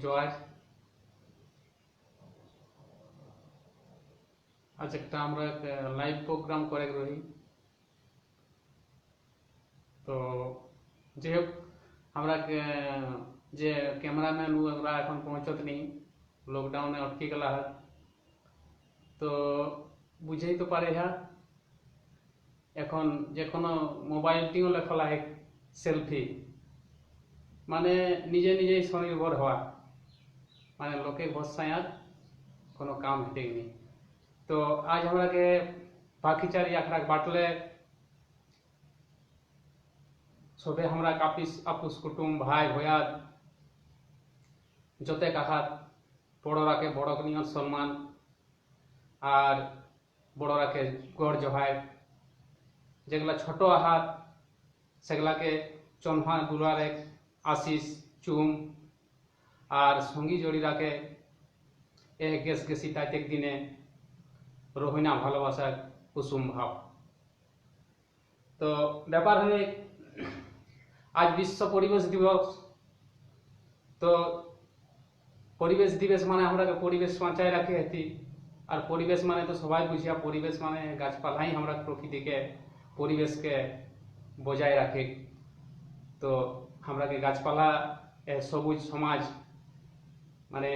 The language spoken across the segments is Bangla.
জয়। আজ একটা আমরা লাইভ প্রোগ্রাম করে রই। তো যাই হোক, আমরা যে ক্যামেরাম্যান ওরা এখন পৌঁছত নেই, লকডাউনে অটকে গেলা হয়। তো বুঝেই তো পারে হ্যাঁ, এখন যে কোনো মোবাইলটিও লেখলা হয় সেলফি, মানে নিজে নিজেই স্বনির্ভর হওয়া, মানে লোকে ভরসায় আর কোনো কাম হেঁটে নেই। তো আজ আমরাকে বাকিচার একরাক বাটলে সবে আমরা কাপিস আপুস কুটুম ভাই ভয়াত যতে কাহাত বড়রাকে বড় নিয়ত সম্মান আর বড়রাকে গড় জহায়, যেগুলা ছোট আহাত সেগুলাকে চনহা দুলারে আশিস চুম, আর সঙ্গী জড়িরাকে এ গেস গেসি তাইতেক দিনে রহিনা ভালোবাসার কুসুম ভাব। তো ব্যাপার হয়ে আজ বিশ্ব পরিবেশ দিবস। তো পরিবেশ দিবস মানে আমরা পরিবেশ বাঁচায় রাখে হেতি, আর পরিবেশ মানে তো সবাই বুঝিয়া, পরিবেশ মানে গাছপালাই আমরা প্রকৃতিকে পরিবেশকে বজায় রাখে। তো আমরাকে গাছপালা সবুজ সমাজ, মানে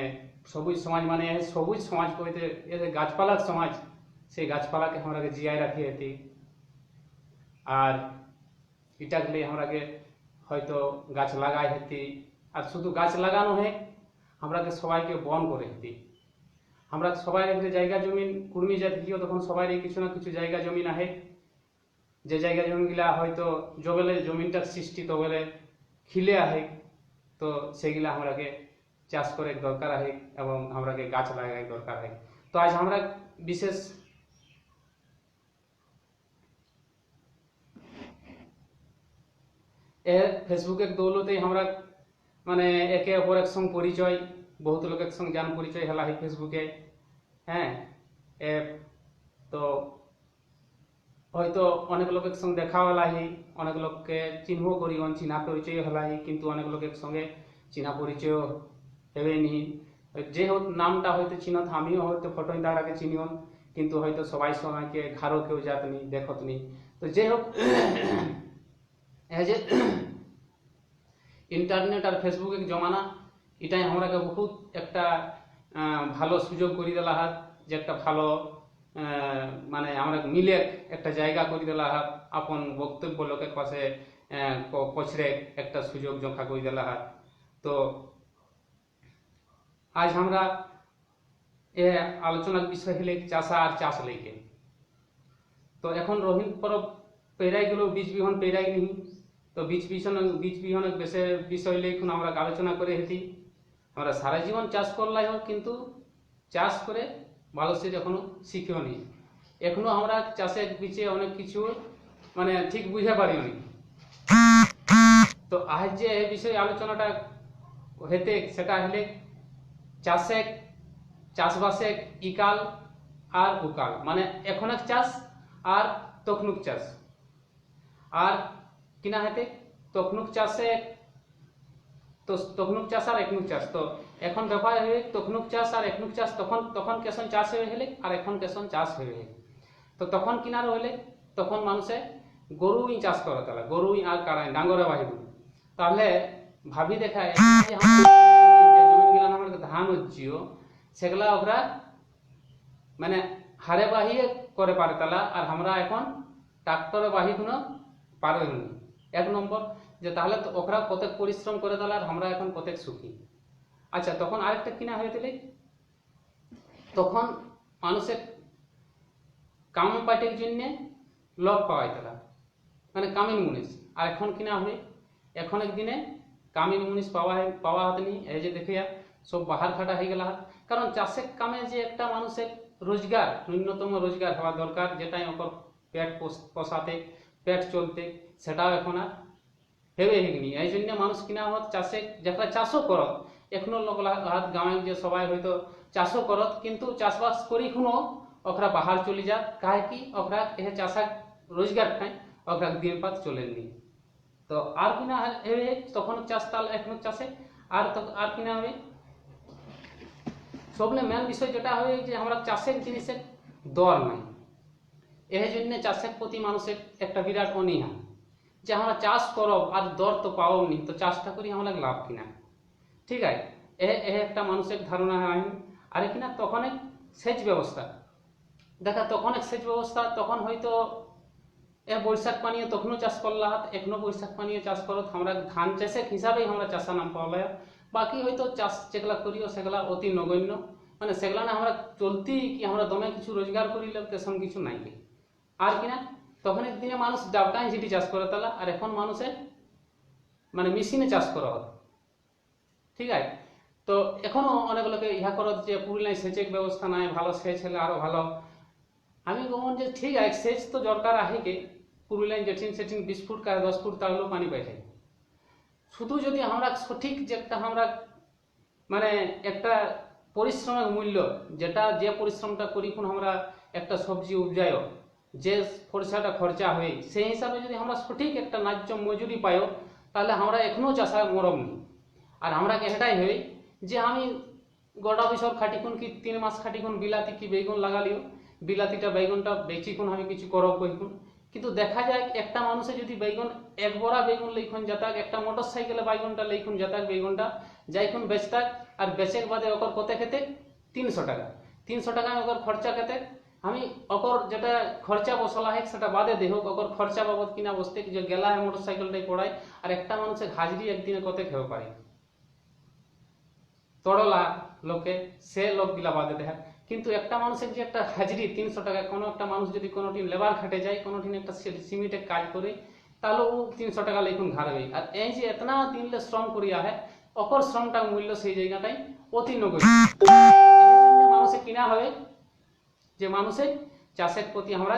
সবুজ সমাজ মানে সবুজ সমাজ কইতে গাছপালার সমাজ, সেই গাছপালাকে আমরাকে জিয়ায় রাখি হেতি। আর এটাকে আমরাকে হয়তো গাছ লাগাই হেতি, আর শুধু গাছ লাগানো হয় আমরাকে সবাইকে বন করে হেতি। আমরা সবাই একটা জায়গা জমিন কুর্মি জাতীয়, তখন সবাই কিছু না কিছু জায়গা জমিন আহে, যে জায়গা জমিগুলা হয়তো জবেলে জমিনটার সৃষ্টি তবেলে খিলে আহে, তো সেগুলা আমরাকে চাষ করে দরকার আহে এবং আমরাকে গাছ লাগাই দরকার হয়। তো আজ আমরা বিশেষ ফেসবুকের দৌলতে আমরা মানে একে অপরের সঙ্গে পরিচয়, বহুত লোকের সঙ্গে জান পরিচয় হেলা হয় ফেসবুকে। হ্যাঁ, তো হয়তো অনেক লোকের সঙ্গে দেখা হলাই, অনেক লোককে চিহ্ন করি, চিহ্না পরিচয় হলাই, কিন্তু অনেক লোকের সঙ্গে চিহ্না পরিচয় হেবে নি। যে হোক নামটা হয়তো চিনত, আমিও হয়তো ফটো দ্বারাকে চিনিও, কিন্তু হয়তো সবাই সবাইকে ঘাড়ো কেউ যাত নি দেখত নি। তো যে হোক, যে ইন্টারনেট আর ফেসবুকের জমানা, এটাই আমরাকে বহুত একটা ভালো সুযোগ করে দেলা হাত, যে একটা ভালো মানে আমরা মিলে একটা জায়গা করে দেলা হাত, আপন বক্তব্য লোকের পাশে পছড়ে একটা সুযোগ জোখা করে দেলা হাত। তো আজ আমরা এ আলোচনার বিষয় হলে চাষা আর চাষ লেগে। তো এখন রোহিণ পরব পেরাই গেল, বীজ বিহন পেরাই নি। তো বীজ বিহনের বিষয় এখন আমরা আলোচনা করে হেতি। আমরা সারা জীবন চাষ করলাই হোক, কিন্তু চাষ করে ভালো সে এখনো শিখেও নি, এখনো আমরা চাষের পিছে অনেক কিছু মানে ঠিক বুঝে পারিনি। তো আজ যে এই বিষয়ে আলোচনাটা হেতে সেটা হলে চাষবাসে ইকাল আর উকাল, মানে এখনক চাষ আর তখনুক চাষ। আর কিনা হেতে তখনুক চাষে, তো তখনুক চাষ আর একনুক চাষ। তো এখন ব্যাপার হয়ে তখনুক চাষ আর একনুক চাষ, তখন কেসন চাষ হয়ে হলে আর এখন কেসন চাষ হয়ে হলে। তো তখন কিনার হলে তখন মানুষে গরুই চাষ করে, তাহলে গরুই আর কারাই ডাঙ্গরে বাহিব। তাহলে ভাবি দেখায় যে জমিগুলা আমার ধান হচ্ছিও, সেগুলা ওরা মানে হারে বাহিয়ে করে পারে তালা, আর আমরা এখন ট্রাক্টরে বাহি কোনো পারে নি। এক নম্বর যে তাহলে ওরা কতক পরিশ্রম করে তাহলে, আর আমরা এখন কতক সুখী। আচ্ছা, তখন আরেকটা কিনা হয়ে দিলে, তখন মানুষের কাম পাটের জন্য লোক পাওয়াই তারা, মানে কামিন মুনিশ। আর এখন কিনা হয়, এখন একদিনে কামিন মুনিশ পাওয়া হাতনি। এই যে দেখিয়া সব বাহার খাটা হয়ে গেল। কারণ চাষের কামে যে একটা মানুষের রোজগার, ন্যূনতম রোজগার হওয়া দরকার, যেটাই ওপর পেট পোষাতে পেট চলতে, সেটাও এখন আর হেবে হেগনি। এই জন্য মানুষ কিনা হত চাষে, যারা চাষও করত এখনো লোক হাত গাঁয়ে যে সবাই হয়তো চাষও করত, কিন্তু চাষবাস করি কোনো ওরা বাহার চলে যাক, কাহে কি ওরা এ চাষা রোজগার খায়, ওরা দিন পাত চলেননি। তো আর কিনা হেবে তখন চাষ তাল এখন চাষে আর কিনা হবে সবলে মেন বিষয় যেটা হয় যে আমরা চাষের জিনিসের দর নাই, এই জন্য চাষের প্রতি মানুষের একটা বিরাট অনীহা যে আমরা চাষ করব আর দর তো পাও নি, তো চাষটা করি আমরা লাভ কিনা। ঠিক আছে, এ একটা মানুষের ধারণা হয়। আর কিনা তখন সেচ ব্যবস্থা দেখা, তখন সেচ ব্যবস্থা তখন হয়তো বৈশাখ পানীয় তখনও চাষ করলা, এখনো বৈশাখ পানীয় চাষ করত, আমরা ধান চাষের হিসাবেই আমরা চাষা নাম পাওয়া, বাকি হয়তো চাষ যেগুলা করিও সেগুলা অতি নগণ্য, মানে সেগুলা না আমরা চলতি কি আমরা দমে কিছু রোজগার করিলে তেমন কিছু নাই। আর কিনা তখন দিনে মানুষ ডাবটাই ঝিটি চাষ করে তালা, আর এখন মানুষের মানে মেশিনে চাষ করা হতো। ঠিক আছে, তো এখনো অনেক লোকে ইহা করত যে পুরুলিয়ায় সেচের ব্যবস্থা নাই, ভালো সেচ হলে আরো ভালো। আমি বলুন যে ঠিক আছে, সেচ তো দরকার আছে কে, পুরুলিয়ায় যেঠিন সেঠিন 20 ফুট কা 10 ফুট তাহলেও পানি পাই যায়। শুধু যদি আমরা সঠিক যে একটা আমরা মানে একটা পরিশ্রমের মূল্য, যেটা যে পরিশ্রমটা করি কোন আমরা একটা সবজি উপজায়, যে পয়সাটা খরচা হয় সেই হিসাবে যদি আমরা সঠিক একটা ন্যায্য মজুরি পাই, তাহলে আমরা এখনো চাষা মরম নি। আর আমরা এটাই হই যে আমি গোটা বছর খাটিকুন কি 3 মাস খাটিকুন বিলাতি কি বেগুন লাগালিও, বিলাতিটা বেগুনটা বেচি কোন আমি কিছু করব কইকুন। কিন্তু দেখা যায় একটা মানুষে যদি বেগুন এক বড়া বেগুন লেখুন যাতাক, একটা মোটর সাইকেলে বেগুনটা লেখুন যাতাক, বেগুনটা যাইকুন বেচতাক, আর বেচের বাদে ওকর কত খেতে 300 টাকা। 300 টাকা ওকর খরচা খেতে, আমি ওকর যেটা খরচা বসলা হয় সেটা বাদে দেহ, ওকর খরচা বাবদ কিনা বসতে যে গেলা হয় মোটর সাইকেলটাই পড়ায়, আর একটা মানুষের হাজরি একদিনে কত খেয়ে পারে তড়লা লোকে, সে লোকগুলা বাদে দেখা। কিন্তু একটা মানুষের যে একটা হাজরি 300 টাকা, কোনো একটা মানুষ যদি কোনোদিন লেবার খাটে যায়, কোনোদিন একটা সিমেন্টের কাজ করে, তাহলে ও 300 টাকা লেখুন ঘাড়বে। আর এই যে এতনা দিনলে শ্রম করিয়া হয়, অপর শ্রমটার মূল্য সেই জায়গাটাই অতি নগণ্য। মানুষের কিনা হবে যে মানুষের চাষের প্রতি আমরা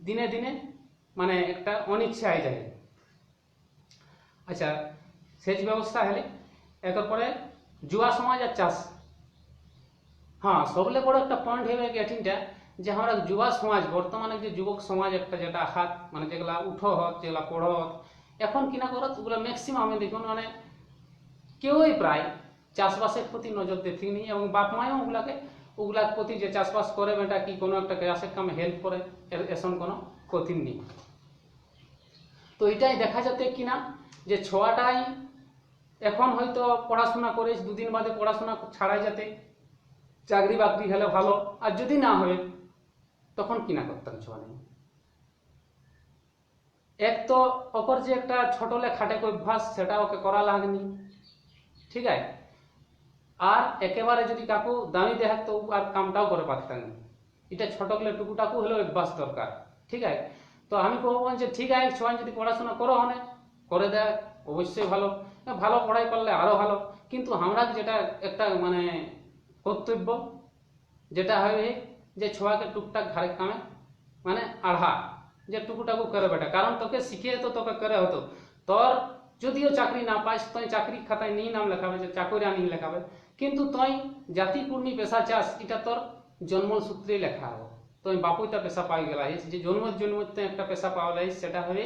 দিনে দিনে মানে একটা অনিচ্ছা হয়ে যায়। আচ্ছা, সেচ ব্যবস্থা হলে এরপর পরে যুবা সমাজ আর চাষ। হ্যাঁ, সবলে বড় একটা পয়েন্ট হবে এটিনটা যে আমরা যুবা সমাজ, বর্তমানে যে যুবক সমাজ একটা যেটা হাত মানে যেগুলা উঠো হত, যেগুলা পড়ো হত, এখন কিনা করত ওগুলো ম্যাক্সিমাম দেখুন মানে কেউই প্রায় চাষবাসের প্রতি নজর দিতেনি, এবং বাপ মাও ওগুলার প্রতি যে চাষবাস করে বেটা কি কোনো একটা চাষের কামে হেল্প করে এসন কোনো কঠিন নেই। তো এটাই দেখা যাতে কিনা যে ছোয়াটাই এখন হয়তো পড়াশোনা করে দুদিন বাদে পড়াশোনা ছাড়াই যাতে চাকরি বাকরি হলে ভালো, আর যদি না হয় তখন কিনা করতাম ছোয়া নেই। এক তো অপর যে একটা ছোটলে খাটে অভ্যাস সেটা ওকে করা লাগেনি। ঠিক আছে, আর একেবারে যদি কাকু দামি দেখাক তো আর কামটাও করে পারতাম না। এটা ছোটকলে টুকুটাকু হলেও অভ্যাস দরকার। ঠিক আছে, তো আমি বলবো যে ঠিক আছে ছোয়া যদি পড়াশোনা করো হনে করে দেয় অবশ্যই ভালো, ভালো পড়াই পারলে আরো ভালো। কিন্তু আমরা যেটা একটা মানে কর্তব্য যেটা হবে যে ছোয়াকে টুকটাক ঘাড়ের কামে মানে আড়হা যে টুকুটাকু করে বেটা, কারণ তোকে শিখিয়ে তো তোকে করে হতো। তোর যদিও চাকরি না পাইস তুই চাকরি খাতায় নিয়ে নাম লেখাবে যে চাকরি আনি লেখাবে, কিন্তু তুই জাতি কর্মী পেশা চাস এটা তোর জন্ম সূত্রেই লেখা হবে। তুই বাপুইটা পেশা পাই গেলা যে জন্মতে একটা পেশা পাওয়া যায় সেটা হবে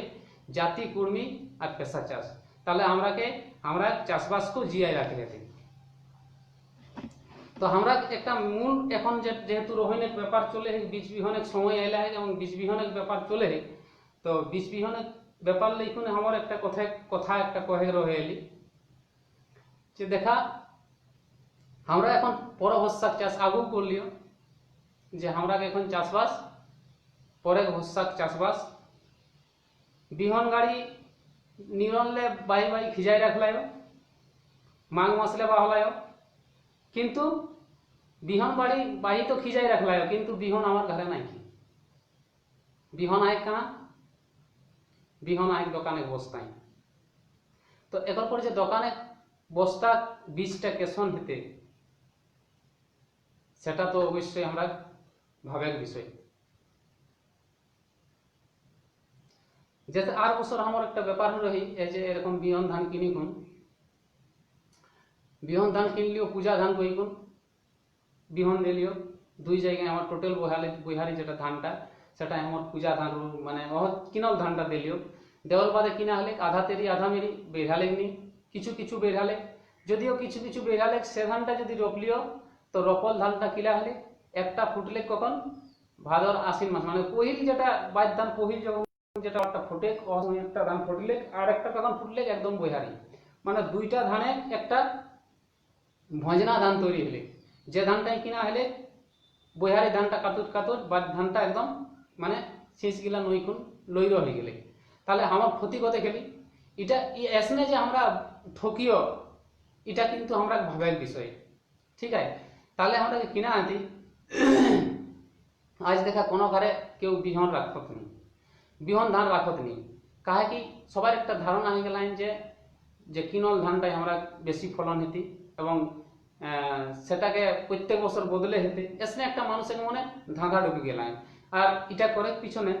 জাতি কর্মী আর পেশা চাষ। তাহলে আমরা চাষবাসকেও জিয়াই রাখি রাখি। তো আমরা একটা মূল এখন যেহেতু রোহিণের ব্যাপার চলে, বীজ বিহনের সময় এলে এবং বীজ বিহনের ব্যাপার চলে, তো বীজ বিহনের ব্যাপার লিখুন আমার একটা কথা একটা কহে রয়েলি যে দেখা আমরা এখন পর বর্ষাক চাষ আগু করলিও যে আমরা এখন চাষবাস পরে বর্ষাক চাষবাস বিহন গাড়ি নিরনলে বাই খিজাই রাখলাই মাঘ মাসলে বাহলাই, কিন্তু বিহন বাড়ি তো খিজাই রাখলাই কিন্তু বিহন আমার ঘরে নাই। বিহন আয় কানা বিহন আয় দোকানে বস্তাই। তো এরপর পরে যে দোকানে বস্তা বীজটা কেসন হতে সেটা তো অবশ্যই আমরা ভাবের বিষয়। যেতে আর বছর আমার একটা ব্যাপার রহি এই যে এরকম বিহন ধান কিনিকুন, বিহন ধান কিনলিও পূজা ধান কইকুন বিহন দিলিও দুই জায়গায় আমার টোটাল বইহারি যেটা ধানটা সেটা আমার পূজা ধান মানে কিনল ধানটা দিলিও দেওয়াল বাদে কিনা হলে আধা তেরি আধা মেরি বেড়ালেনি, কিছু বেড়ালে যদিও কিছু বেড়ালে সে ধানটা যদি রোপলিও তো রপল ধানটা কিলা হলে একটা ফুটলে কখন ভাদর আশ্বিন মাস, মানে পহিল যেটা বাইর ধান পহিল যখন যেটা একটা ফুটে একটা ধান ফুটলে আর একটা কখন ফুটলে একদম বৈহারি, মানে দুইটা ধানে একটা ভজনা ধান তৈরি হলে, যে ধানটাই কিনা হলে বৈহারি ধানটা কাতুর কাতুর বা ধানটা একদম মানে শেষ গিলা নইকুন লইর হয়ে গেলে, তাহলে আমার ক্ষতি করতে গেলি এটা এসনে যে আমরা ঠকিও, এটা কিন্তু আমরা ভাবের বিষয়। ঠিক আছে, তাহলে আমরা কিনা আনতি আজ দেখা কোনো ঘরে কেউ বিহন রাখত নি, বিহন ধান রাখত নি, কাহে কি সবার একটা ধারণা হয়ে গেলাম যে কিনল ধানটাই আমরা বেশি ফলন হতি এবং সেটাকে প্রত্যেক বছর বদলে হতে, এসনে একটা মানুষের মনে ধাঁধা ঢুকে গেলাম। আর এটা করে পিছনে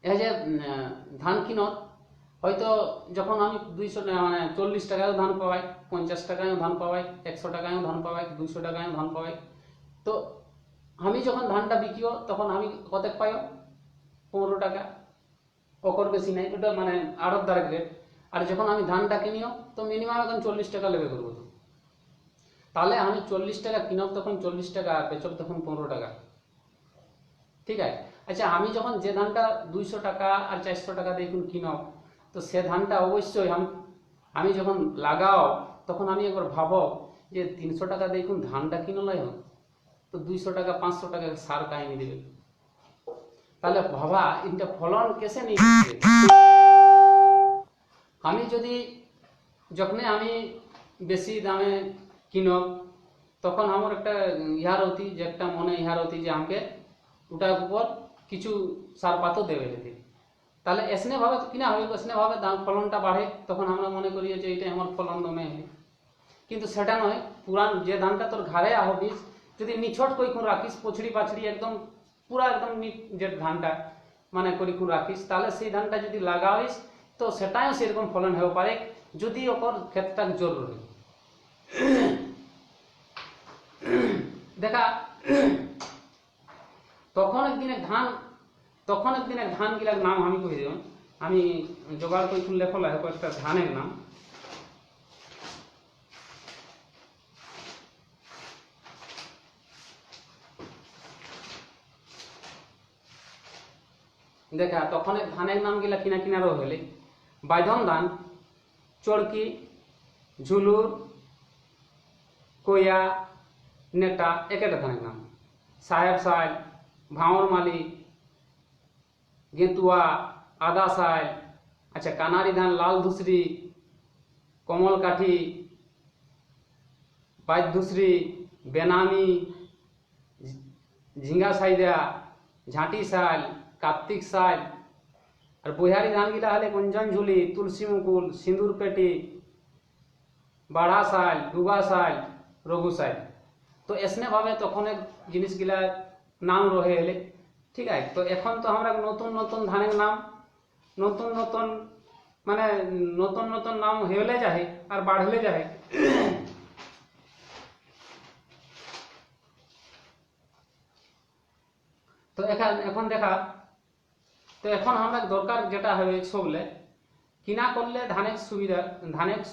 এই যে ধান কিনত হয়তো যখন আমি 200 মানে 40 টাকায়ও ধান পাওয়াই, 50 টাকায়ও ধান পাওয়াই, 100 টাকায়ও ধান পাওয়াই, 200 টাকায়ও ধান পাওয়াই, তো আমি যখন ধানটা বিকিও তখন আমি কত পাইও 15 টাকা, ওকর বেশি নাই, ওটা মানে আড়তদারের রেট। আর যখন আমি ধানটা কিনিও তো মিনিমাম এখন 40 টাকা লেবে করবো, তো তাহলে আমি 40 টাকা কিনব তখন 40 টাকা আর বেচব তখন 15 টাকা। ঠিক আছে, আচ্ছা আমি যখন যে ধানটা 200 টাকা আর 400 টাকা দিয়ে কিনব, তো সে ধানটা অবশ্যই আমি যখন লাগাও তখন আমি একবার ভাবো যে 300 টাকা দিয়ে ধানটা কিনলাই হোক, তো 200 টাকা 500 টাকা সার কাহিনী দেবে, তাহলে ভাবা এটা ফলন কেসে নিয়ে আমি যদি যখন আমি বেশি দামে কিনব তখন আমার একটা ইহার হতি যে একটা মনে ইহার হতি যে আমাকে ওটার উপর কিছু সার পাতও দেবে যেতে, তাহলে এসনে ভাবে কিনা হবে, এসনে ভাবে দাম ফলনটা বাড়ে, তখন আমরা মনে করি যে এইটা আমার ফলন দমে হবে, কিন্তু সেটা নয়। পুরান যে ধানটা তোর ঘরে হবিস যদি নিছট কই কোন রাখিস, পছড়ি পাছড়ি একদম পুরা একদম যে ধানটা মানে করি কোন রাখিস, তাহলে সেই ধানটা যদি লাগাইস তো সেটাও সেরকম ফলন হতে পারে যদি ওপর ক্ষেতটা জোর রয়ে। দেখা তখন একদিন এক ধান গিলার নাম আমি কই দেব, আমি জোগাড় কই কোন লেখলা হয় একটা ধানের নাম। দেখা তখন ধানের নাম গিলা কিনা কিনারও হলে বাইধন ধান, চড়কি, ঝুলুর, কইয়া, নেটা, একটা ধানের নাম। সাহেব সাইল, ভাঁওর মালি, গেতুয়া, আদা সাইল, আচ্ছা কানারি ধান, লাল ধুসরি, কমল কাঠি, বাইত ধুসরি, বেনামি, ঝিঙ্গা সাইদা, ঝাঁটি সাইল, কার্তিক সাইল। আর বৈহারি ধানগুলা হলে কঞ্চনঝুলি, তুলসী মুকুল, সিঁদুর পেটি, বাড়া সাইল, ডুবা সাইল, রঘু সাইল। তো এসনে ভাবে তখন জিনিসগুলা নাম রহে এলে। ঠিক আছে, তো এখন তো আমরা নতুন নতুন ধানের নাম নতুন নতুন মানে নতুন নতুন নাম হেলে যায় আর বাড়লে যায়। তো এখন দেখা তো এখন আমরা দরকার যেটা হবে সবলে কিনা করলে ধানের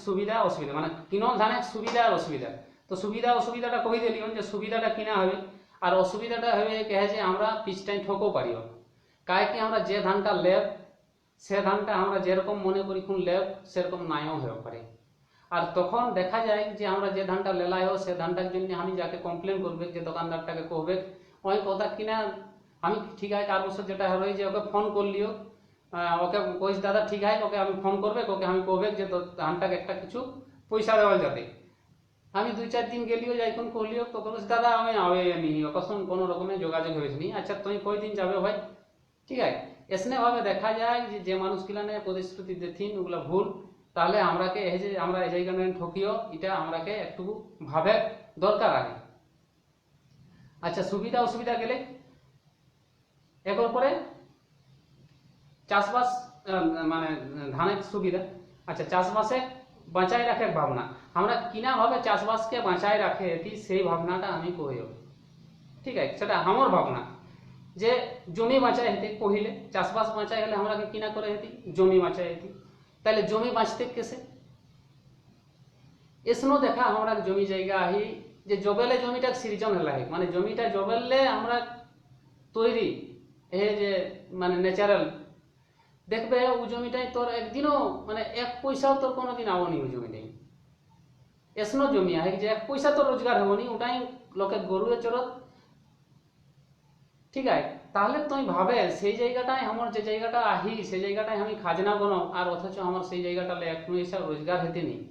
সুবিধা অসুবিধা, মানে কিনো ধানের সুবিধা আর অসুবিধা। তো সুবিধা অসুবিধাটা কই দিলি যে সুবিধাটা কিনা হবে আর অসুবিধাটা হবে কে যে আমরা পিছটাই ঠকও পারিব, কায় কি আমরা যে ধানটা লেব সে ধানটা আমরা যেরকম মনে করি কোন লেব সেরকম নাইও হতে পারে। আর তখন দেখা যায় যে আমরা যে ধানটা লেলাই হোক সে ধানটার জন্য আমি যাকে কমপ্লেন করবে, যে দোকানদারটাকে কহবে ওই কথা কিনা আমি ঠিক আছে আর বছর যেটা হবে যে ওকে ফোন করলিও, ওকে কইস দাদা ঠিক আছে ওকে আমি ফোন করবে, ওকে আমি কহবে যে ধানটাকে একটা কিছু পয়সা দেওয়া যাবে। আমি 2-4 দিন গেলিও যাই কোন করলিও তো কইস দাদা আমি আবে নি ওকে সঙ্গে কোনো রকমের যোগাযোগ হয়েছে নি, আচ্ছা তুই কই দিন যাবে ভাই। ঠিক আছে, এসনে ভাবে দেখা যায় যে মানুষগুলা নিয়ে প্রতিশ্রুতি দিন ওগুলা ভুল, তাহলে আমরাকে এই যে আমরা এই জায়গায় ঠকিও এটা আমরাকে একটু ভাবে দরকার আছে। আচ্ছা সুবিধা অসুবিধা গেলে এরপর পরে চাষবাস মানে ধানের সুবিধা। আচ্ছা চাষবাসে বাঁচাই রাখে ভাবনা, আমরা কিনা ভাবে চাষবাসকে বাঁচাই রাখে সেই ভাবনাটা আমি কইও। ঠিক আছে, সেটা আমার ভাবনা যে জমি বাঁচাই হেতে পহিলে চাষবাস বাঁচাই হলে আমরা কিনা করে হেতি জমি বাঁচাই হেতি। তাহলে জমি বাঁচতে কেসে এসনো দেখা আমরা জমি জায়গা আহি যে জবেলে জমিটা সৃজন হলা মানে জমিটা জবেলে আমরা তৈরি এ যে মানে ন্যাচারাল দেখবে ও জমিটাই তোর একদিনও মানে এক পয়সাও তোর কোনোদিন আওনি ও জমিটাই এসনো জমি আহে যে এক পয়সা তোর রোজগার হবনি ওটাই লোকে গরুয়ে চরত ঠিক আছে তাহলে তুই ভাবে সেই জায়গাটায় আমার যে জায়গাটা আহি সেই জায়গাটায় আমি খাজনা গণ আর অথচ আমার সেই জায়গাটা এক পয়সা রোজগার হতে নেই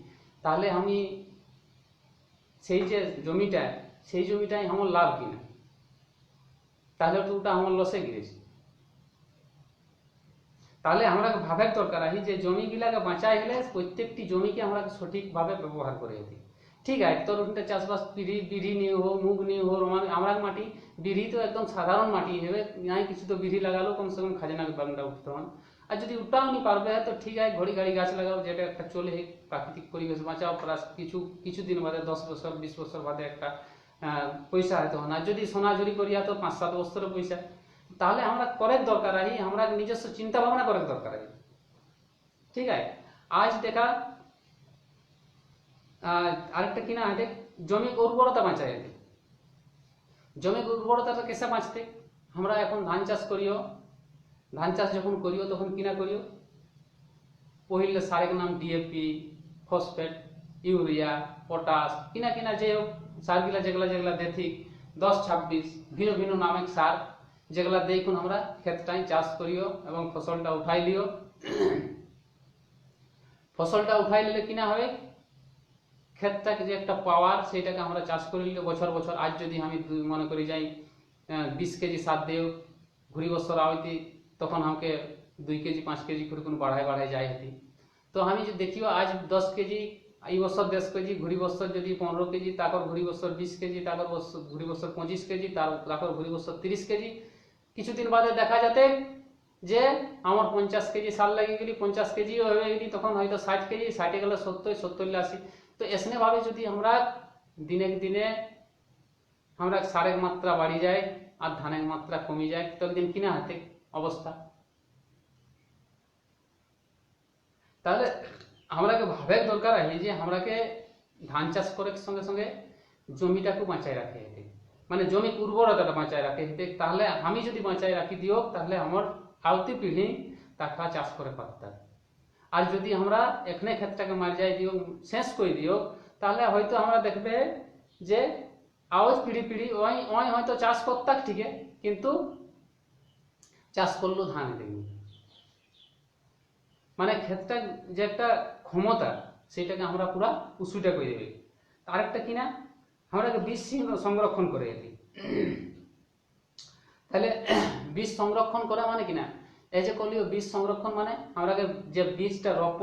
তাহলে আমি সেই যে জমিটা সেই জমিটাই আমার লাভ কিনা তাহলে তো ওটা আমার লসে গিয়েছে তাহলে আমরা ভাবের দরকার আহি যে জমিগুলাকে বাঁচাই হলে প্রত্যেকটি জমিকে আমরা সঠিকভাবে ব্যবহার করে দিই ঠিক আছে তোর ওখানে চাষবাস বিড়ি নিয়ে হো মুগ নিয়ে হো আমরা মাটি বিড়ি তো একদম সাধারণ মাটি হবে নাই কিছু তো বিড়ি লাগালো কমসে কম খাজনা বাংলা উঠতে হন আর যদি উঠাও নি পারবে তো ঠিক আছে ঘড়ি গাড়ি গাছ লাগাও যেটা একটা চলে প্রাকৃতিক পরিবেশ বাঁচাও প্লাস কিছুদিন বাদে 10 বছর 20 বছর বাদে একটা পয়সা হয়তো না যদি সোনাঝুরি করিয়া তো 5-7 বছরের পয়সা তাহলে আমরা করার দরকার আহি আমরা নিজস্ব চিন্তা ভাবনা করার দরকার আহি ঠিক আছে আজ দেখা আরেকটা কিনা আছে জমি উর্বরতা বাঁচায় জমি উর্বরতাটা কেসে বাঁচতে আমরা এখন ধান চাষ করিও ধান চাষ যখন করিও তখন কিনা করিও পহিলে সারের নাম ডিএপি ফসফেট ইউরিয়া পটাশ কিনা কিনা যে সারগুলা যেগুলা যেগুলা দেথি 10-26 ভিন্ন ভিন্ন নামের সার যেগুলা দেখুন আমরা ক্ষেতটাই চাষ করিও এবং ফসলটা উঠাই লিও ফসলটা উঠাই নিলে কিনা হবে ক্ষেতটাকে যে একটা পাওয়ার সেটাকে আমরা চাষ করে নিলে বছর বছর আজ যদি আমি মনে করি যাই 20 কেজি সার দিও ঘুরি বছর আইতি তখন আমাকে 2 কেজি 5 কেজি করে কোন বাড়ায় যায় হতি তো আমি যে দেখিও আজ 10 কেজি এই বছর 10 কেজি ঘুরি বছর যদি 15 কেজি তারপর ঘুরি বছর 20 কেজি তারপর ঘুরি বছর 25 কেজি তারপর ঘুরি বছর 30 কেজি কিছুদিন বাদে দেখা যাতে যে আমার 50 কেজি সার লাগি গেলি 50 কেজিও হয়ে গেলি তখন হয়তো 60 কেজি 60 গেলে 70 70 80 তো এসনে ভাবে যদি আমরা দিনে দিনে আমরা সারের মাত্রা বাড়ি যায় আর ধানের মাত্রা কমে যায় তখন দিন কিনা হাতে অবস্থা তাহলে আমরাকে ভাবের দরকার আছে যে আমরাকে ধান চাষ করার সঙ্গে সঙ্গে জমিটাকে বাঁচায় রাখে হেতে মানে জমি উর্বরতাটা বাঁচায় রাখে হেতে তাহলে আমি যদি বাঁচায় রাখি দিও তাহলে আমার আওতি পিঢ়ি তাকা চাষ করে পারতাম আর যদি আমরা এখানে ক্ষেতটাকে মার যাই দিও শেষ করে দিও তাহলে হয়তো আমরা দেখবে যে আওয়াজ পিঢ়ি ওই ওই হয়তো চাষ করতাম ঠিকই কিন্তু চাষ করলো ধান দেখবি মানে ক্ষেতটা যে একটা ক্ষমতা সেটাকে আমরা পুরা উসুটা করে দেবে আরেকটা কিনা আমরা বীজ সংরক্ষণ করে দিই তাহলে বীজ সংরক্ষণ করা মানে কিনা এই যে কলিও বীজ সংরক্ষণ মানে আমরা যে বীজটা রপ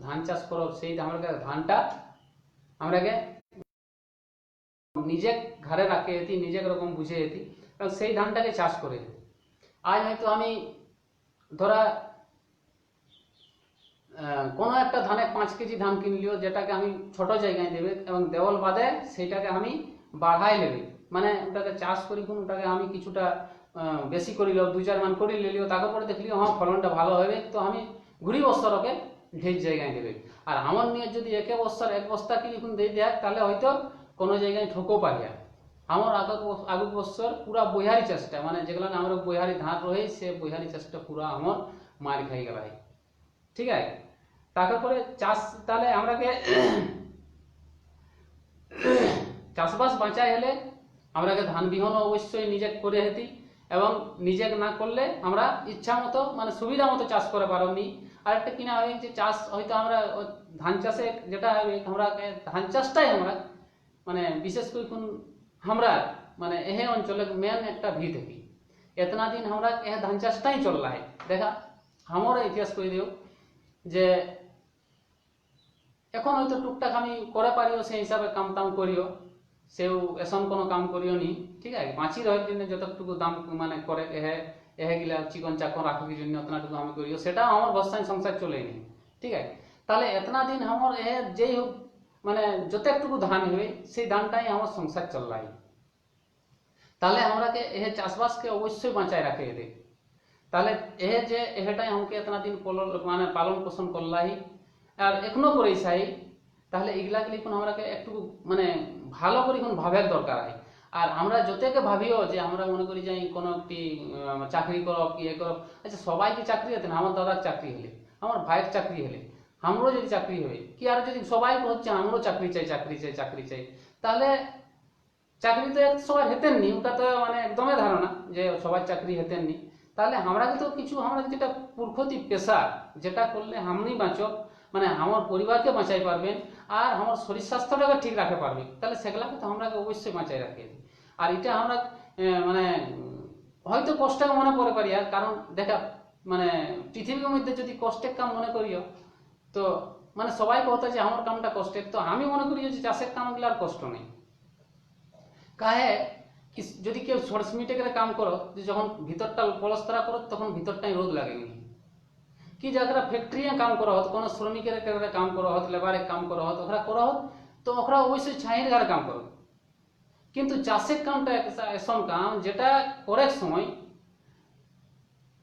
ধান চাষ করো সেই আমরা ধানটা আমরাকে নিজে ঘরে রাখে যেতি নিজে রকম বুঝে যেতি এবং সেই ধানটাকে চাষ করে আজ হয়তো আমি ধরা কোনো একটা ধানে 5 কেজি ধান কিনলিও যেটাকে আমি ছোট জায়গায় দেবে এবং দেওয়াল বাদে সেইটাকে আমি বাড়াই নেবে মানে ওটাকে চাষ করি কোন ওটাকে আমি কিছুটা বেশি করিল 2-4 মান করি লিলিও তারপরে দেখলি হ্যাঁ ফলনটা ভালো হবে তো আমি ঘুরি বছরকে ঢের জায়গায় দেবে আর আমার নিয়ে যদি এক বস্তা কি যখন দিয়ে দেয় তাহলে হয়তো কোনো জায়গায় ঠকো পারিয়া আমার আগের বছর পুরা বৈহারি চাষটা মানে যেগুলো আমরা বৈহারি ধান রয়ে সে বৈহারি চাষটা পুরা আমার মার খাই গেল ঠিক আছে তারপরে চাষ তাহলে আমরাকে চাষবাস বাঁচাই হলে আমরাকে ধান বিহন অবশ্যই নিজে করে হেতি এবং নিজে না করলে আমরা ইচ্ছা মতো মানে সুবিধা মতো চাষ করে পারবনি আর একটা কিনা হয় যে চাষ হয়তো আমরা ধান চাষে যেটা হবে আমরা ধান চাষটাই আমরা মানে বিশেষ করে কোন আমরা মানে এহে অঞ্চলে মেন একটা ভিড় থাকি এতনা দিন আমরা এহে ধান চাষটাই চললা है দেখা আমার ইতিহাস করে দিও যে এখন হয়তো টুকটাক আমি করে পারিও সেই হিসাবে কাম টাম করিও সেও এসন কোনো কাম করিও নি ঠিক আছে বাঁচি রয়ের জন্য যতটুকু দাম মানে করে এহে গিলা চিকন চাকন রাখার জন্য অতনাটুকু আমি করিও সেটা আমার বস্তায় সংসার চলে নি ঠিক আছে তাহলে এতনা দিন আমার এহে যেই মানে যতটুকু ধান হবে সেই ধানটাই আমার সংসার চললাই তাহলে আমরাকে এহে চাষবাসকে অবশ্যই বাঁচায় রাখে এদের তাহলে এ যে এটাই আমাকে এতনা দিন মানে পালন পোষণ করলাই আর এখনো করেই চাই, তাহলে এগুলাকে এখন আমরা একটু মানে ভালো করে এখন ভাবার দরকার হয়। আর আমরা যতকে ভাবিও যে আমরা মনে করি যে কোনো একটি চাকরি করব কি এ করব, আচ্ছা সবাই কি চাকরি হতেন? আমার দাদার চাকরি হলে, আমার ভাইয়ের চাকরি হলে, আমারও যদি চাকরি হয় কি, আর যদি সবাই হচ্ছে আমরাও চাকরি চাই চাকরি চাই চাকরি চাই, তাহলে চাকরি তো সবাই হেতেন নি, ওটা তো মানে একদমই ধারণা যে সবাই চাকরি হেতেন নি। তাহলে আমরা তো কিছু আমরা যেটা পুরখতি পেশা যেটা করলে আমি বাঁচব, মানে আমার পরিবারকে বাঁচাই পারবেন আর আমার শরীর স্বাস্থ্যটাকে ঠিক রাখতে পারবে, তাহলে সেগুলাকে তো আমরা অবশ্যই বাঁচাই রাখি। আর এটা আমরা মানে হয়তো কষ্টকে মনে করে পারি, আর কারণ দেখা মানে পৃথিবীর মধ্যে যদি কষ্টের কাম মনে করিও তো মানে সবাই কথা যে আমার কামটা কষ্টের, তো আমি মনে করি যে চাষের কামগুলো আর কষ্ট নেই। কাহে কি যদি কেউ 6 মিনিটে করে কাম করো, যখন ভিতরটা পলস্তরা করো তখন ভিতরটাই রোদ লাগেনি। কি যারা ফ্যাক্টরি কাম করা হত, কোনো শ্রমিকের কাম করা হত, লেবারে কাম করা হত, ওরা করা হত তো ওরা অবশ্যই ছাইয়ের ঘরে কাম করো। কিন্তু চাষের কামটা এসন কাম যেটা করেক সময়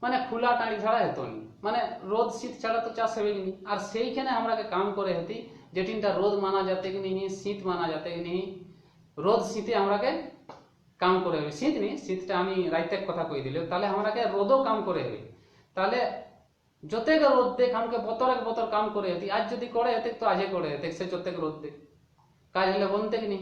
মানে খোলা টাড়ি ছাড়া হেত নি, মানে রোদ শীত ছাড়া তো চাষ হবে নি। আর সেইখানে আমরা কাম করে হেতি যেটিনটা রোদ মানা যাতে কি নি, শীত মানা যাতে কি নি, রোদ শীতে আমরাকে কাম করে হবে, শীত নি শীতটা আমি রাইতের কথা কই দিলে, তাহলে আমরাকে রোদও কাম করে হবে। তাহলে যতেক রোদ দেখ আমাকে বতর বতর কাম করে হেতি, আজ যদি করে হেতে তো আজে করে হেতে, সে যতেক রোদ দেখ কাজ হলে বনতে কি নি।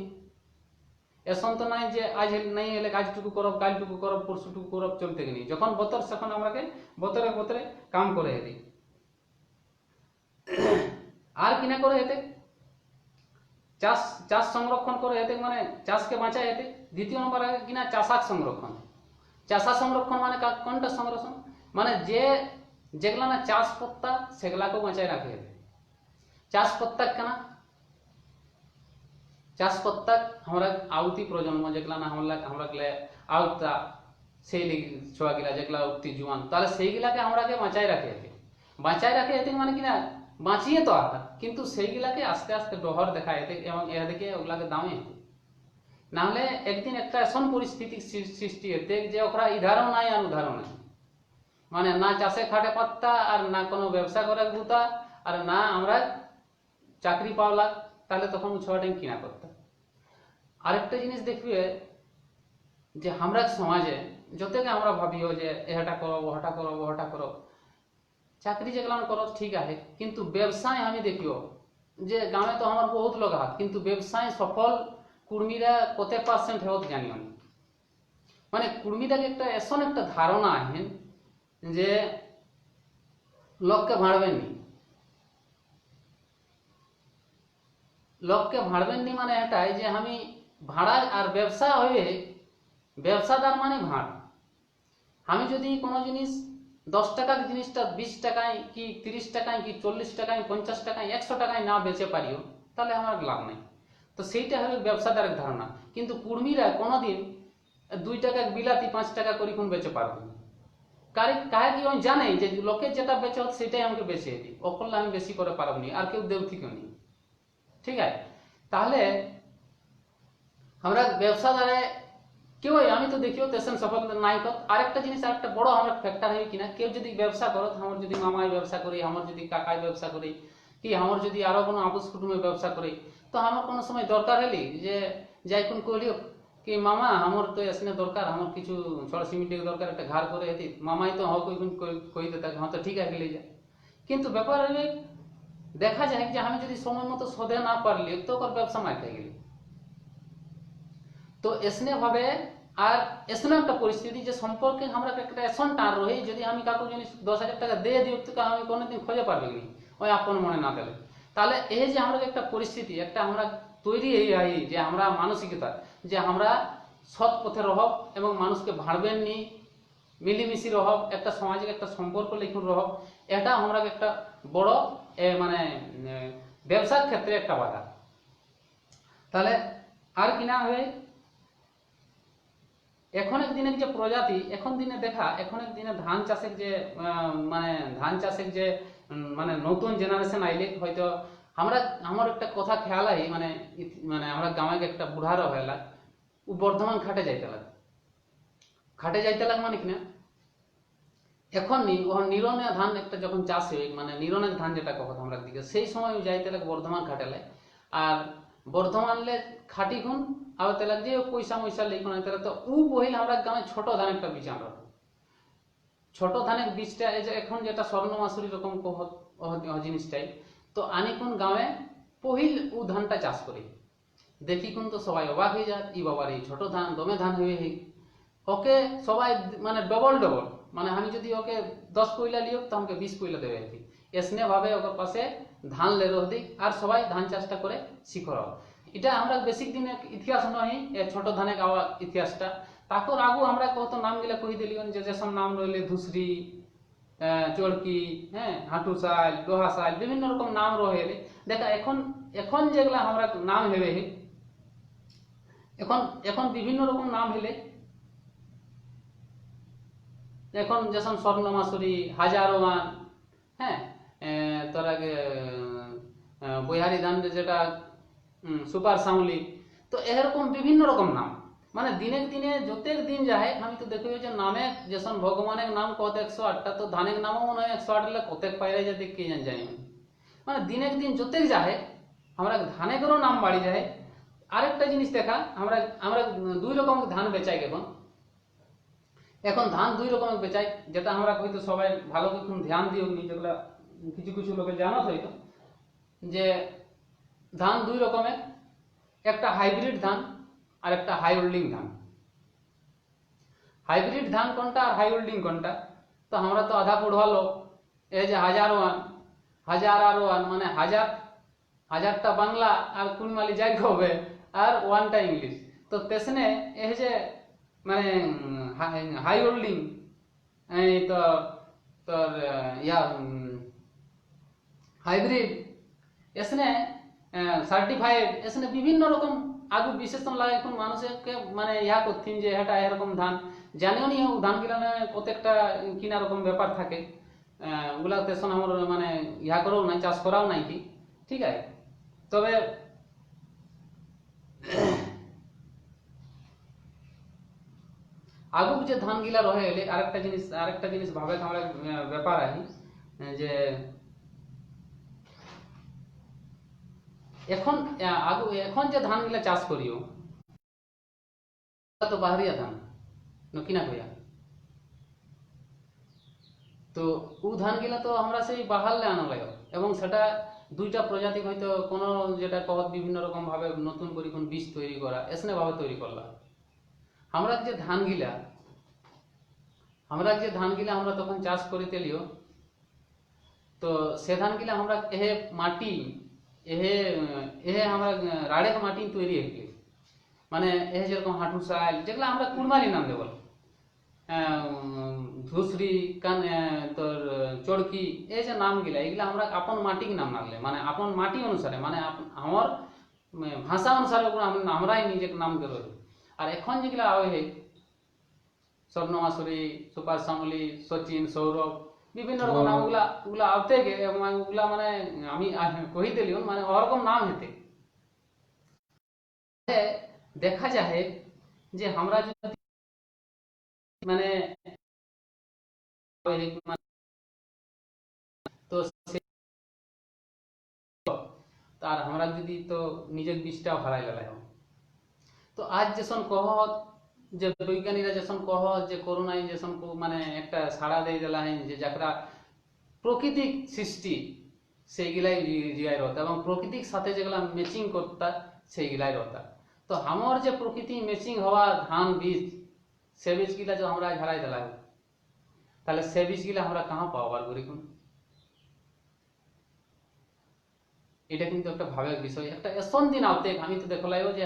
এসন তো নাই যে আজ নাই হলে আজটুকু করব, কালটুকু করব, পরশুটুকু করব, চলতে কি নি। যখন বতর তখন আমরাকে বতরে বতরে কাম করে হেতি। আর কিনা করে হেতে চাষ চাষ সংরক্ষণ করে হেতে, মানে চাষকে বাঁচায় হেতে। দ্বিতীয় নম্বর আগে কিনা চাষাক সংরক্ষণ। চাষা সংরক্ষণ মানে কোনটা সংরক্ষণ, মানে যে যেগুলা না চাষ পত্তা সেগুলাকেও বাঁচায় রাখে হেতে। চাষ পত্তা কেনা চাষ পত্তা আমরা আউতি প্রজন্ম যেগুলা না আমরা আউতা সেই ছোয়া গিলা যেগুলা উঠতি জুয়ান, তাহলে সেইগুলাকে আমরাকে বাঁচাই রাখে হেতে। বাঁচাই রাখে হেতে মানে কিনা বাঁচিয়ে তো আর, কিন্তু সেইগুলাকে আস্তে আস্তে ডহর দেখা যেতে এবং এদিকে ওগুলাকে দামে হেতে। নাহলে একদিন একটা এমন পরিস্থিতি সৃষ্টি হতে যে ওরা ইধারও নাই আর উধারও নাই, মানে না চাষে খাটে পাত্তা আর না কোনো ব্যবসা করে গুতা আর না আমরা চাকরি পাওলা, তাহলে তখন ছোয়াটাই কিনা করতাম। আরেকটা জিনিস দেখবে যে আমরা সমাজে যতকে আমরা ভাবিও যে এটা করো ওটা করো ওটা করো, চাকরি যেগুলো করো ঠিক আছে, কিন্তু ব্যবসায় আমি দেখিও যে গ্রামে তো আমার বহুত লোক হাত, কিন্তু ব্যবসায় সফল কুর্মীরা কত পার্সেন্ট হেত জানিও না। মানে কুর্মীটাকে একটা এমন একটা ধারণা আহেন যে লোককে ভাড়বেন নি, লোককে ভাড়বেন নি মানে এটাই যে আমি ভাড়া আর ব্যবসা হয়ে ব্যবসাদার মানে ভাড়। আমি যদি কোনো জিনিস 10 টাকার জিনিসটা 20 টাকায় কি 30 টাকায় কি 40 টাকায় 50 টাকায় 100 টাকায় না বেচে পারিও, তাহলে আমার লাভ নাই। তো সেইটা হলো ব্যবসাদারের ধারণা। কিন্তু কুর্মীরা কোনোদিন 2 টাকা বিলাতি 5 টাকা করে কোন বেচে পারবে না। কারে কি আমি জানে যে লোকের যেটা বেচে সেটাই আমাকে বেচে দিই, ওপরলে আমি বেশি করে পারব নি আর কেউ দেউ ঠিক নি, ঠিক আছে। তাহলে আমরা ব্যবসাদারে কেউ আমি তো দেখিও তেসেন সফল নাই কর। আরেকটা জিনিস আরেকটা বড় আমার ফ্যাক্টর হয় কিনা, কেউ যদি ব্যবসা করো, আমার যদি মামাই ব্যবসা করি, আমার যদি কাকাই ব্যবসা করি, কি আমার যদি আরো কোনো আপুস কুটুমে ব্যবসা করি, তো আমার কোনো সময় দরকার হলি যে যাই কোন কইলিও কি মামা আমার তো এসনে দরকার, আমার কিছু 6 মিনিটের দরকার, একটা ঘর করে হেতি মামাই তো হক কই দিতে হ্যাঁ তো ঠিক আছে গেলে যা। কিন্তু ব্যাপার হলে দেখা যায় যে আমি যদি সময় মতো শোধে না পারলি তো ওর ব্যবসা মার খেয়ে গেলি। তো এসনে ভাবে আর এসনে একটা পরিস্থিতি যে সম্পর্কে আমরা একটা এসন টান রহি, যদি আমি কাকু জিনিস 10,000 টাকা দিয়ে দিই তো আমি কোনোদিন খোঁজে পারবি নি ওই আপন মনে না দিলে। তাহলে এই যে আমরা একটা পরিস্থিতি একটা আমরা তৈরি এই যে আমরা মানসিকতা যে আমরা সৎ পথে রহব এবং মানুষকে ভাড়বেন নি, মিলিমিশি রহব, একটা সামাজিক একটা সম্পর্ক লিখুন রহব, এটা আমরা একটা বড় মানে ব্যবসার ক্ষেত্রে একটা বাধা। তাহলে আর কিনা হবে এখন এক দিনের যে প্রজাতি এখন দিনে দেখা, এখন এক দিনে ধান চাষের যে মানে ধান চাষের যে মানে নতুন জেনারেশন আইলে হয়তো আমরা আমার একটা কথা খেয়াল আই মানে মানে আমরা গ্রামে একটা বুড়ারও হইলা ও বর্ধমান খাটে যাইতে লাগ মানে কিনা এখন নিরনে ধান একটা যখন চাষ হয় মানে নিরনের ধান যেটা কথা আমরা দিকে সেই সময় যাইতে লাগে বর্ধমান খাটালে আর বর্ধমানলে খাটি খুন আর তেলে যে পয়সা ময়সা লিখন তো উ বহিল আমরা গ্রামে ছোট ধান একটা বীজ আমরা ছোট ধানের বীজটা এই যে এখন যেটা স্বর্ণ মাসুরি রকম জিনিসটাই তো আনি কোন গাঁয়ে পহিল উ ধানটা চাষ করি দেখি কোন তো সবাই অবাক হয়ে যায় ই বাবার এই ছোট ধান দমে ধান হয়ে ওকে সবাই মানে ডবল ডবল মানে আমি যদি ওকে 10 পয়লা লিও তো আমাকে 20 পয়লা দেবে আর কি এসনে ভাবে ওর পাশে ধান লে রোদি আর সবাই ধান চাষটা করে শিখরাও এটা আমরা বেসিক দিনে ইতিহাস নয় এ ছোট ধানে গাওয়া ইতিহাসটা তারপর আগু আমরা কত নাম গিলা কই দিলিও যে যেসব নাম রইলে ধুসরি চড়কি হ্যাঁ হাঁটু সাইল লোহা সাইল বিভিন্ন রকম নাম রয়েছে দেখা এখন এখন যেগুলা আমরা নাম হেবে এখন এখন বিভিন্ন রকম নাম হেলে এখন যেসব স্বর্ণ মাসুরি হাজারওয়ান হ্যাঁ তোর আগে বৈহারি ধান যেটা সুপার সাউলি তো এরকম বিভিন্ন রকম নাম মানে দিনে দিনে যতেক দিন যায় আমি তো দেখি যে নামে যেসব ভগবানের নাম কত 108টা তো ধানের নামও মনে হয় 108 হলে কতেক পাইরে যেতে কে জানি মানে দিনে দিন যতেক যায় আমরা ধানেরও নাম বাড়ি যায় আরেকটা জিনিস দেখা আমরা আমরা দুই রকম ধান বেচাই এখন এখন ধান দুই রকমের বেচাই যেটা আমরা হয়তো সবাই ভালো করে ধ্যান দিও নি যেগুলা কিছু কিছু লোকে জানা হয়তো যে ধান দুই রকমের একটা হাইব্রিড ধান আর একটা হাই হোল্ডিং ধান হাইব্রিড ধান কোনটা আর হাই হোল্ডিং কোনটা তো আমরা তো আধা পড়ুয়া লোক এই যে হাজার মানে হাজারটা বাংলা আর কুড়মালি যাই হবে আর ওয়ানটা ইংলিশ তো তেসনে এই যে মানে হাই হোল্ডিং এই তো তোর ইয়া হাইব্রিড এসনে সার্টিফাইড এসনে বিভিন্ন রকম আগু বিশেষণ লাগে কোন মানুষকে মানে ইয়া করতেন যে এটা এরকম ধান জানিও নি ধান কিনা প্রত্যেকটা কিনা রকম ব্যাপার থাকে ওগুলা তেসন আমার মানে ইয়া করাও নাই চাষ করাও নাই কি ঠিক আছে তবে আগু যে ধান গিলা রহে এলে আরেকটা জিনিস ভাবে আমরা ব্যাপার আহি যে এখন আগু এখন যে ধান গিলা চাষ করিও তো বাহারিয়া ধান কিনা কইয়া তো ও ধান গিলা তো আমরা সেই বাহারলে আনা লাগে এবং সেটা দুইটা প্রজাতি হয়তো কোন যেটা কত বিভিন্ন রকম ভাবে নতুন করে কোন বীজ তৈরি করা এসনে ভাবে তৈরি করলা আমরা যে ধান গিলা আমরা তখন চাষ করিতে লিও তো সে ধান গিলা আমরা এহে মাটি এহে আমরা রাড়ে মাটি তৈরি হইলে মানে এহে যেরকম হাঁটু সাইল যেগুলা আমরা কুড়মালি নাম দেব ধুসরি কান তোর চড়কি এই যে নাম গিলা এগুলা আমরা আপন মাটিকে নাম লাগলে মানে আপন মাটি অনুসারে মানে আমার ভাষা অনুসারে আমরাই নিজে নাম করে আর এখন যেগুলা হয় স্বর্ণ মাসুরি সুপার সামলি সচিন সৌরভ বিভিন্ন রকম নাম ওগুলা আওতে গে এবং ওগুলা মানে আমি কহি দিলি মানে ওরকম নাম হেতে দেখা যায় যে আমরা যদি মানে তো তার আমরা যদি তো নিজের বীজটাও হারাই গেলাম তো আজ যেসন কহ যে বৈজ্ঞানিকরা যেসন কহ যে করোনায় যেসন মানে একটা সাড়া দিয়ে দিলা যে যারা প্রকৃতিক সৃষ্টি সেইগুলাই জিগাই রতা এবং প্রকৃতির সাথে যেগুলা ম্যাচিং করতা সেইগুলাই রতা তো আমার যে প্রকৃতি ম্যাচিং হওয়া ধান বীজ সে বীজ গিলা যে আমরা হারাই দিলাম তাহলে সে বীজ গিলা আমরা কাহা পাওয়ার করিকুন এটা কিন্তু একটা ভাবের বিষয় একটা এসন দিন আওতে আমি তো দেখলাইও যে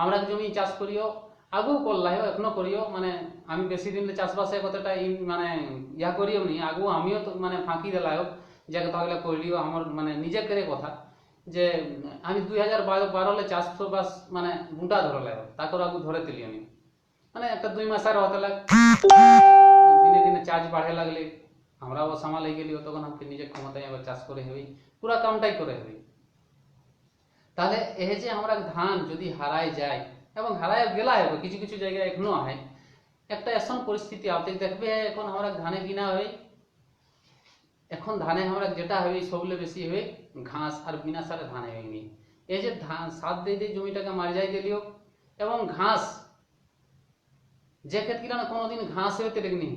আমরা জমি চাষ করিও আগু করলাইও এখনো করিও মানে আমি বেশি দিন চাষবাসে কতটা মানে ইয়া করিও নি আগু আমিও তো মানে ফাঁকি দিলাইও যে কথাগুলো করলিও আমার মানে নিজে করে কথা যে আমি 2012 চাষবাস মানে বুটা ধরলাইও তারপর আগু ধরে দিলি আমি মানে একটা 2 মাস আর হতে লাগ দিনে দিনে চার্জ বাড়ে লাগলে আমরাও সামাল গেলি তখন আমাকে নিজের ক্ষমতায় আবার চাষ করে হবি পুরা কামটাই করে হবি তাহলে এই যে আমরা ধান যদি হারায় যায় এবং হারায় গেলা হবে কিছু কিছু জায়গায় এখনো হয় একটা এমন পরিস্থিতি আপনি দেখবে এখন আমরা ধানে কিনা হই, এখন ধানে আমরা যেটা হই সবলে বেশি হই ঘাস, আর বিনা সারে ধানে হয়নি। এই যে ধান সার দিয়ে দিয়ে জমিটাকে মারি যাই দিলিও, এবং ঘাস যে ক্ষেত কিনা কোনোদিন ঘাস হইতে লেগনি,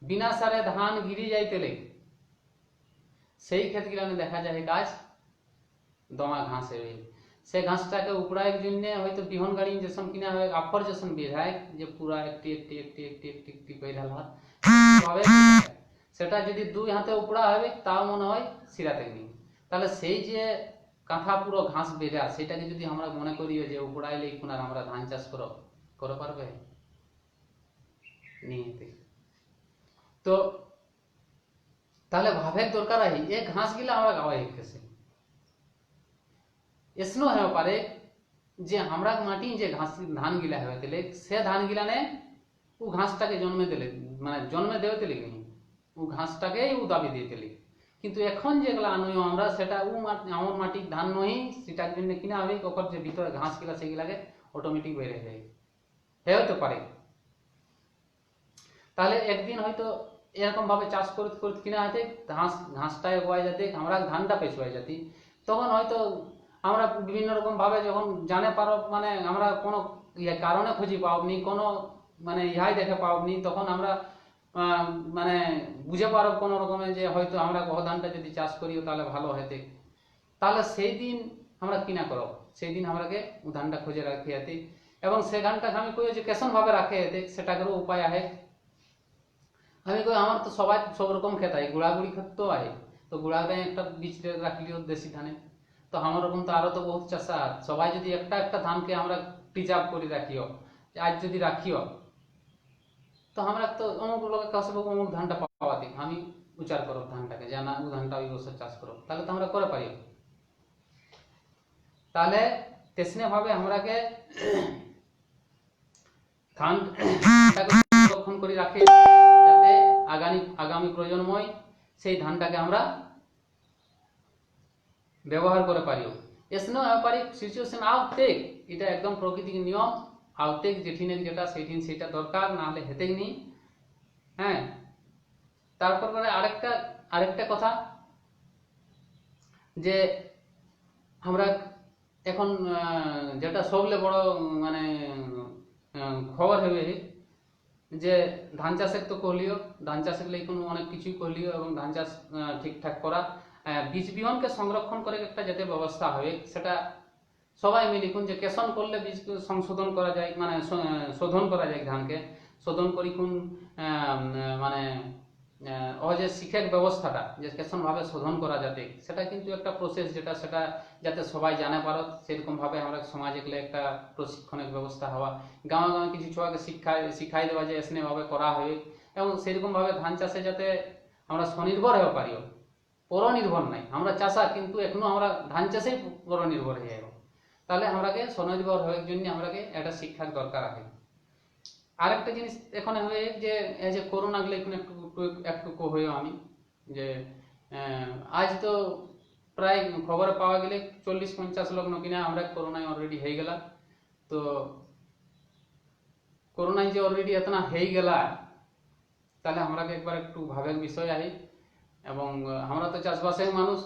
বিনা সারে ধান গিরি যাইতে লেগ, সেই ক্ষেত কিনা দেখা যায় গাছ দমা ঘাস হয়ে, সে ঘাসটাকে উপড়াইয়ের জন্য হয়তো বিহন গাড়ি যেসন কিনা হয় আফর যেসন বিধায় যে পুরা একটি একটি একটি একটি একটি একটি করে ঢালা ভাবে, সেটা যদি দুই হাতে উপড়া হবে তাও মনে হয় সিরাতে নি। তাহলে সেই যে কাঁথা পুরো ঘাস বেরা, সেটাকে যদি আমরা মনে করি যে উপড়াইলে এখন আর আমরা ধান চাষ করে পারবে নিতে, তো তাহলে ভাবের দরকার আছে এই ঘাস গিলা আমরা গাওয়াই খেছে এসনো হয়ে পারে যে আমরা মাটি যে ঘাস ধান গিলা হয়ে দিলে সে ধান গিলা নে ও ঘাসটাকে জন্মে দিলে, মানে জন্মে দেওয়া দিলে ও ঘাসটাকেই ও দাবি দিয়ে দিলে। কিন্তু এখন যেগুলা আনই আমরা সেটা ও আমার মাটির ধান নই, সেটার জন্য কিনা হবে ওপর যে ভিতরে ঘাস গিলা সেগুলাকে অটোমেটিক বেড়ে যায়, হতে পারে। তাহলে একদিন হয়তো এরকম ভাবে চাষ করতে করতে কিনা হয়তো ঘাসটা এগোয়া যাতে আমরা ধানটা পেছুয়া যাতি, তখন হয়তো আমরা বিভিন্ন রকম ভাবে যখন জানে পারো মানে আমরা কোনো কারণে খুঁজি পাওনি, কোনো মানে ইহাই দেখে পাওনি, তখন আমরা মানে বুঝে পারো কোনো রকমের যে হয়তো আমরা গহ ধানটা যদি চাষ করিও তাহলে ভালো হতে, তাহলে সেই দিন আমরা কিনা করো, সেই দিন আমরাকে ধানটা খুঁজে রাখি যেতে, এবং সে ধানটাকে আমি কই যে কেসন ভাবে রাখে যেতে সেটাকেও উপায় আছে। আমি কই আমার তো সবাই সব রকম খেত হয়, গুড়াগুড়ি ক্ষেত তো আছে, তো গুড়াতে একটা বীজ রাখলিও দেশি ধানে, তো আমার রকম তো আরো তো বহুত চাষা, সবাই যদি একটা একটা ধানকে আমরা প্রিজার্ভ করে রাখিও, আজ যদি রাখিও তো আমরা তো অমুক লোকের কাছে অমুক ধানটা পাওয়া দিক, আমি উচার করব ধানটাকে যে না ও ধানটা ওই বছর চাষ করব, তাহলে তো আমরা করে পারি। তাহলে তেসনে ভাবে আমরাকে ধানটাকে সংরক্ষণ করে রাখি যাতে আগামী প্রজন্ময় সেই ধানটাকে আমরা ব্যবহার করে পারিও। এসনো ব্যাপারে সিচুয়েশন আউটেক, এটা একদম প্রকৃতির নিয়ম, আউটেক যেঠিনে যেটা সেইদিন সেটা দরকার, না হলে হেতেই নি। হ্যাঁ, তারপর পরে আরেকটা কথা যে আমরা এখন যেটা সবলে বড় মানে খবর হবে যে ধান চাষের তো করলিও, ধান চাষের লাই কোনো অনেক কিছুই করলিও, এবং ধান চাষ ঠিকঠাক করা, বীজ বিহনকে সংরক্ষণ করে একটা যাতে ব্যবস্থা হবে সেটা সবাই মিলে কোন যে কেসন করলে বীজ সংশোধন করা যায়, মানে শোধন করা যায় ধানকে শোধন করি কোন মানে ও যে শিক্ষক ব্যবস্থাটা যে কেসন ভাবে শোধন করা যাতে, সেটা কিন্তু একটা প্রসেস যেটা সেটা যাতে সবাই জানে পারো, সেরকম ভাবে আমরা সমাজে গেলে একটা প্রশিক্ষণের ব্যবস্থা হওয়া, গাঁয়ে গাঁয়ে কিছু ছোয়াকে শিখাই দেওয়া যে এসনে ভাবে করা হবে, এবং সেরকম ভাবে ধান চাষে যাতে আমরা স্বনির্ভর হয়ে পারিও, পরনির্ভর নাই, আমরা চাষা কিন্তু এখনো আমরা ধান চাষেই পরনির্ভর হয়ে যাব, তাহলে আমরাকে স্বনির্ভর হওয়ার জন্য আমরাকে একটা শিক্ষার দরকার আছে। আরেকটা জিনিস এখন হয়ে যে এই যে করোনা গেলে এখন একটু হয়ে আমি যে আজ তো প্রায় খবরে পাওয়া গেলে 40-50 লোক কিনা আমরা করোনায় অলরেডি হয়ে গেলা, তো করোনায় যে অলরেডি এতনা হয়ে গেলা তাহলে আমরাকে একবার একটু ভাবের বিষয় আহি, এবং আমরা তো চাষবাসের মানুষ,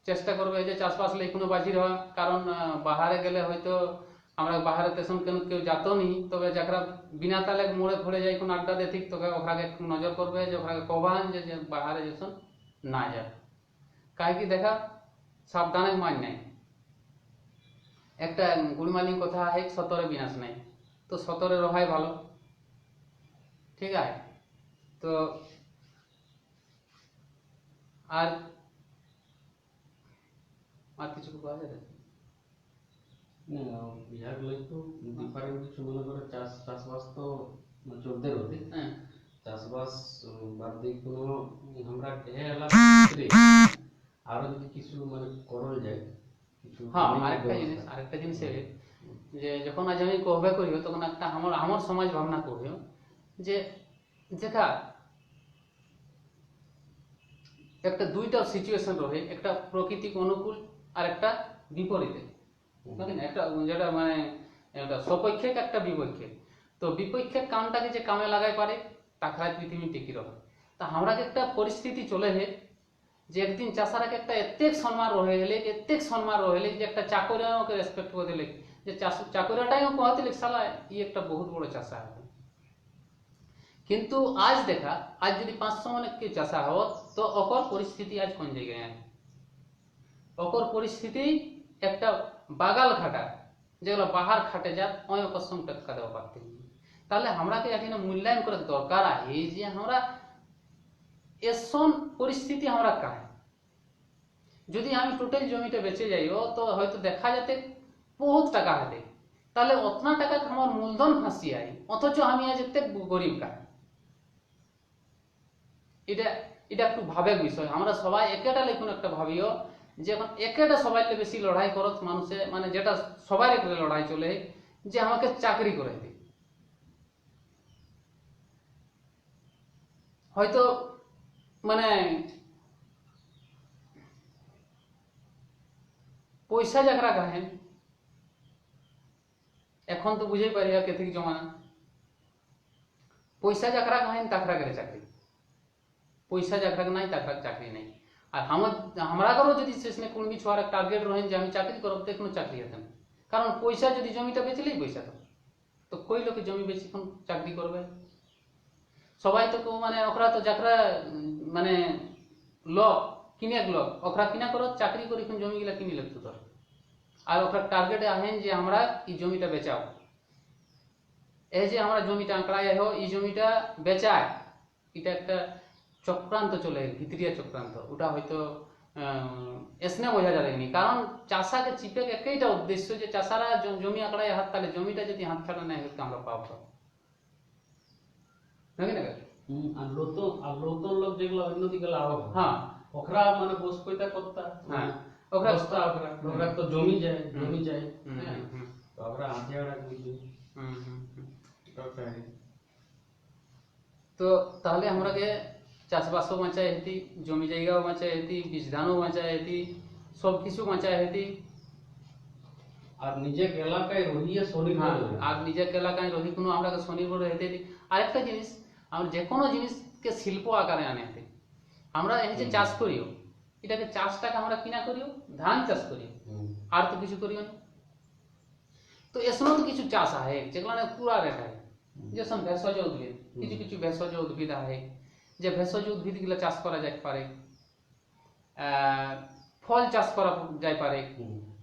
চেষ্টা করবে যে চাষবাস লাই কোনো বাজি হওয়া, কারণ বাহারে গেলে হয়তো আমরা বাহারে তেসন কেউ যাতো নি, তবে যারা বিনা তালে মোড়ে ফড়ে যায় কোন আড্ডা দিয়ে ঠিক তোকে ওখানে একটু নজর করবে যে ওখানে কবান যে বাহারে যেসন না যায়, কাই কি দেখা সাবধানে মান নাই, একটা গুড়মালিন কথা হয় সতরে বিনাশ নাই, তো সতরে রহাই ভালো, ঠিক আছে। তো আর কিছু পাওয়া যায় বিহার লই তো ডিফারেন্ট কিছু মনে করে চাষবাস তো চলতে রতে, চাষবাস বাদ দিয়ে কোনো আমরা হে এলাকা আরো যদি কিছু মানে করল যায় কিছু। হ্যাঁ, আরেকটা জিনিস যে যখন আজ আমি কহবে করিও তখন একটা আমার সমাজ ভাবনা করিও যে দেখা একটা দুইটা সিচুয়েশন রহে, একটা প্রকৃতিক অনুকূল আর একটা বিপরীতে, একটা যেটা মানে একটা সপক্ষে একটা বিপক্ষে। তো বিপক্ষে কামটাকে যে কামে লাগাই পারে তাখায় পৃথিবী টিকি রহে। তা আমরা একটা পরিস্থিতি চলে হে যে একদিন চাষারাকে একটা এতেক সম্মান রহেলে যে একটা চাকরিয়াকে রেসপেক্ট করে দিলে যে চাকরিয়াটাই कहते साला ये একটা বহুত বড় চাষা है। কিন্তু আজ দেখা আজ যদি 500 মনে কি চাষা হত তো ওকর পরিস্থিতি আজ কোন জায়গায় আছে? ওকর পরিস্থিতি একটা বাগাল খাটা যেগুলো বাহার খাটে যাত ওই ওকর সঙ্গে টক্কা দেওয়া পারতে। তাহলে আমরাকে এখানে মূল্যায়ন করার দরকার আছে যে আমরা এসন পরিস্থিতি আমরা কাহে যদি আমি টোটাল জমিটা বেচে যাইও তো হয়তো দেখা যেতে বহুত টাকা হাতে, তাহলে অতনা টাকা আমার মূলধন ফাঁসি আই অথচ আমি আজ এতে গরিব কাহে। এটা এটা একটু ভাবে বিষয়। আমরা সবাই একেটা লেখুন একটা ভাবিও যে এখন একেটা সবাই বেশি লড়াই করত মানুষে মানে যেটা সবাই একটা লড়াই চলে যে আমাকে চাকরি করে দিই। হয়তো মানে পয়সা যাকরা কাহেন এখন তো বুঝাই পারি কেথিক জমানা পয়সা যাকরা কাহেন তাকরা করে চাকরি, পয়সা যাকরা নাই তাকরা চাকরি নাই। আর আমরা যদি শেষে কোন কিছু আর টার্গেট রহেন যে আমি চাকরি করব তো কোনো চাকরি হতে না, কারণ পয়সা যদি জমিটা বেচলেই পয়সা তো কই লোকে জমি বেচি কোন চাকরি করবে? সবাই তো মানে ওকরা তো যাকরা মানে লোক কিনে লোক ওকরা কিনা করো চাকরি করে কোন জমি গিলা কিনি লাগতো তোর আর ওকরা টার্গেটে আহেন যে আমরা এই জমিটা বেচাও। এই যে আমরা জমিটা আঁকড়াই হো এই জমিটা বেচায় এটা একটা চক্রান্ত চলে ভিতরিয়া চক্রান্ত। ওটা হয়তো এসনে বোঝা যায়নি, কারণ চাষাকে চিপে একইটা উদ্দেশ্য যে চাষারা জমি আঁকড়াই হাত তাহলে জমিটা যদি হাত ছাড়া নেয় আমরা পাবো নাকি না? আর নতুন লোক যেগুলো অন্যদিকে লাভ হ্যাঁ ওখরা মানে বস কইতা করতা হ্যাঁ ওকরা ওখরা তো জমি যায় হ্যাঁ তো ওখরা আধে ওরা কিছু তো তাহলে আমরাকে চাষবাসও বাঁচায় হেতি জমি জায়গাও বাঁচায় হেতি বীজ ধানও বাঁচায় হেতি সব কিছু বাঁচায় হেতি আর নিজের এলাকায় রহিয়ে স্বনির্ভর আর নিজের এলাকায় রহি কোনো আমরা স্বনির্ভর হেতে। আরেকটা জিনিস আমরা যে কোনো জিনিসকে শিল্প আকারে আনে হেতে আমরা এই যে চাষ করিও এটাকে চাষটাকে আমরা কিনা করিও ধান চাষ করিও আর তো কিছু করিও না। তো এসব তো কিছু চাষ আছে যেগুলো পুরা রেট আছে যেসব ভেষজ উদ্ভিদ কিছু ভেষজ উদ্ভিদ আছে যে ভেষজ উদ্ভিদ গুলো চাষ করা যাই পারে, ফল চাষ করা যাই পারে,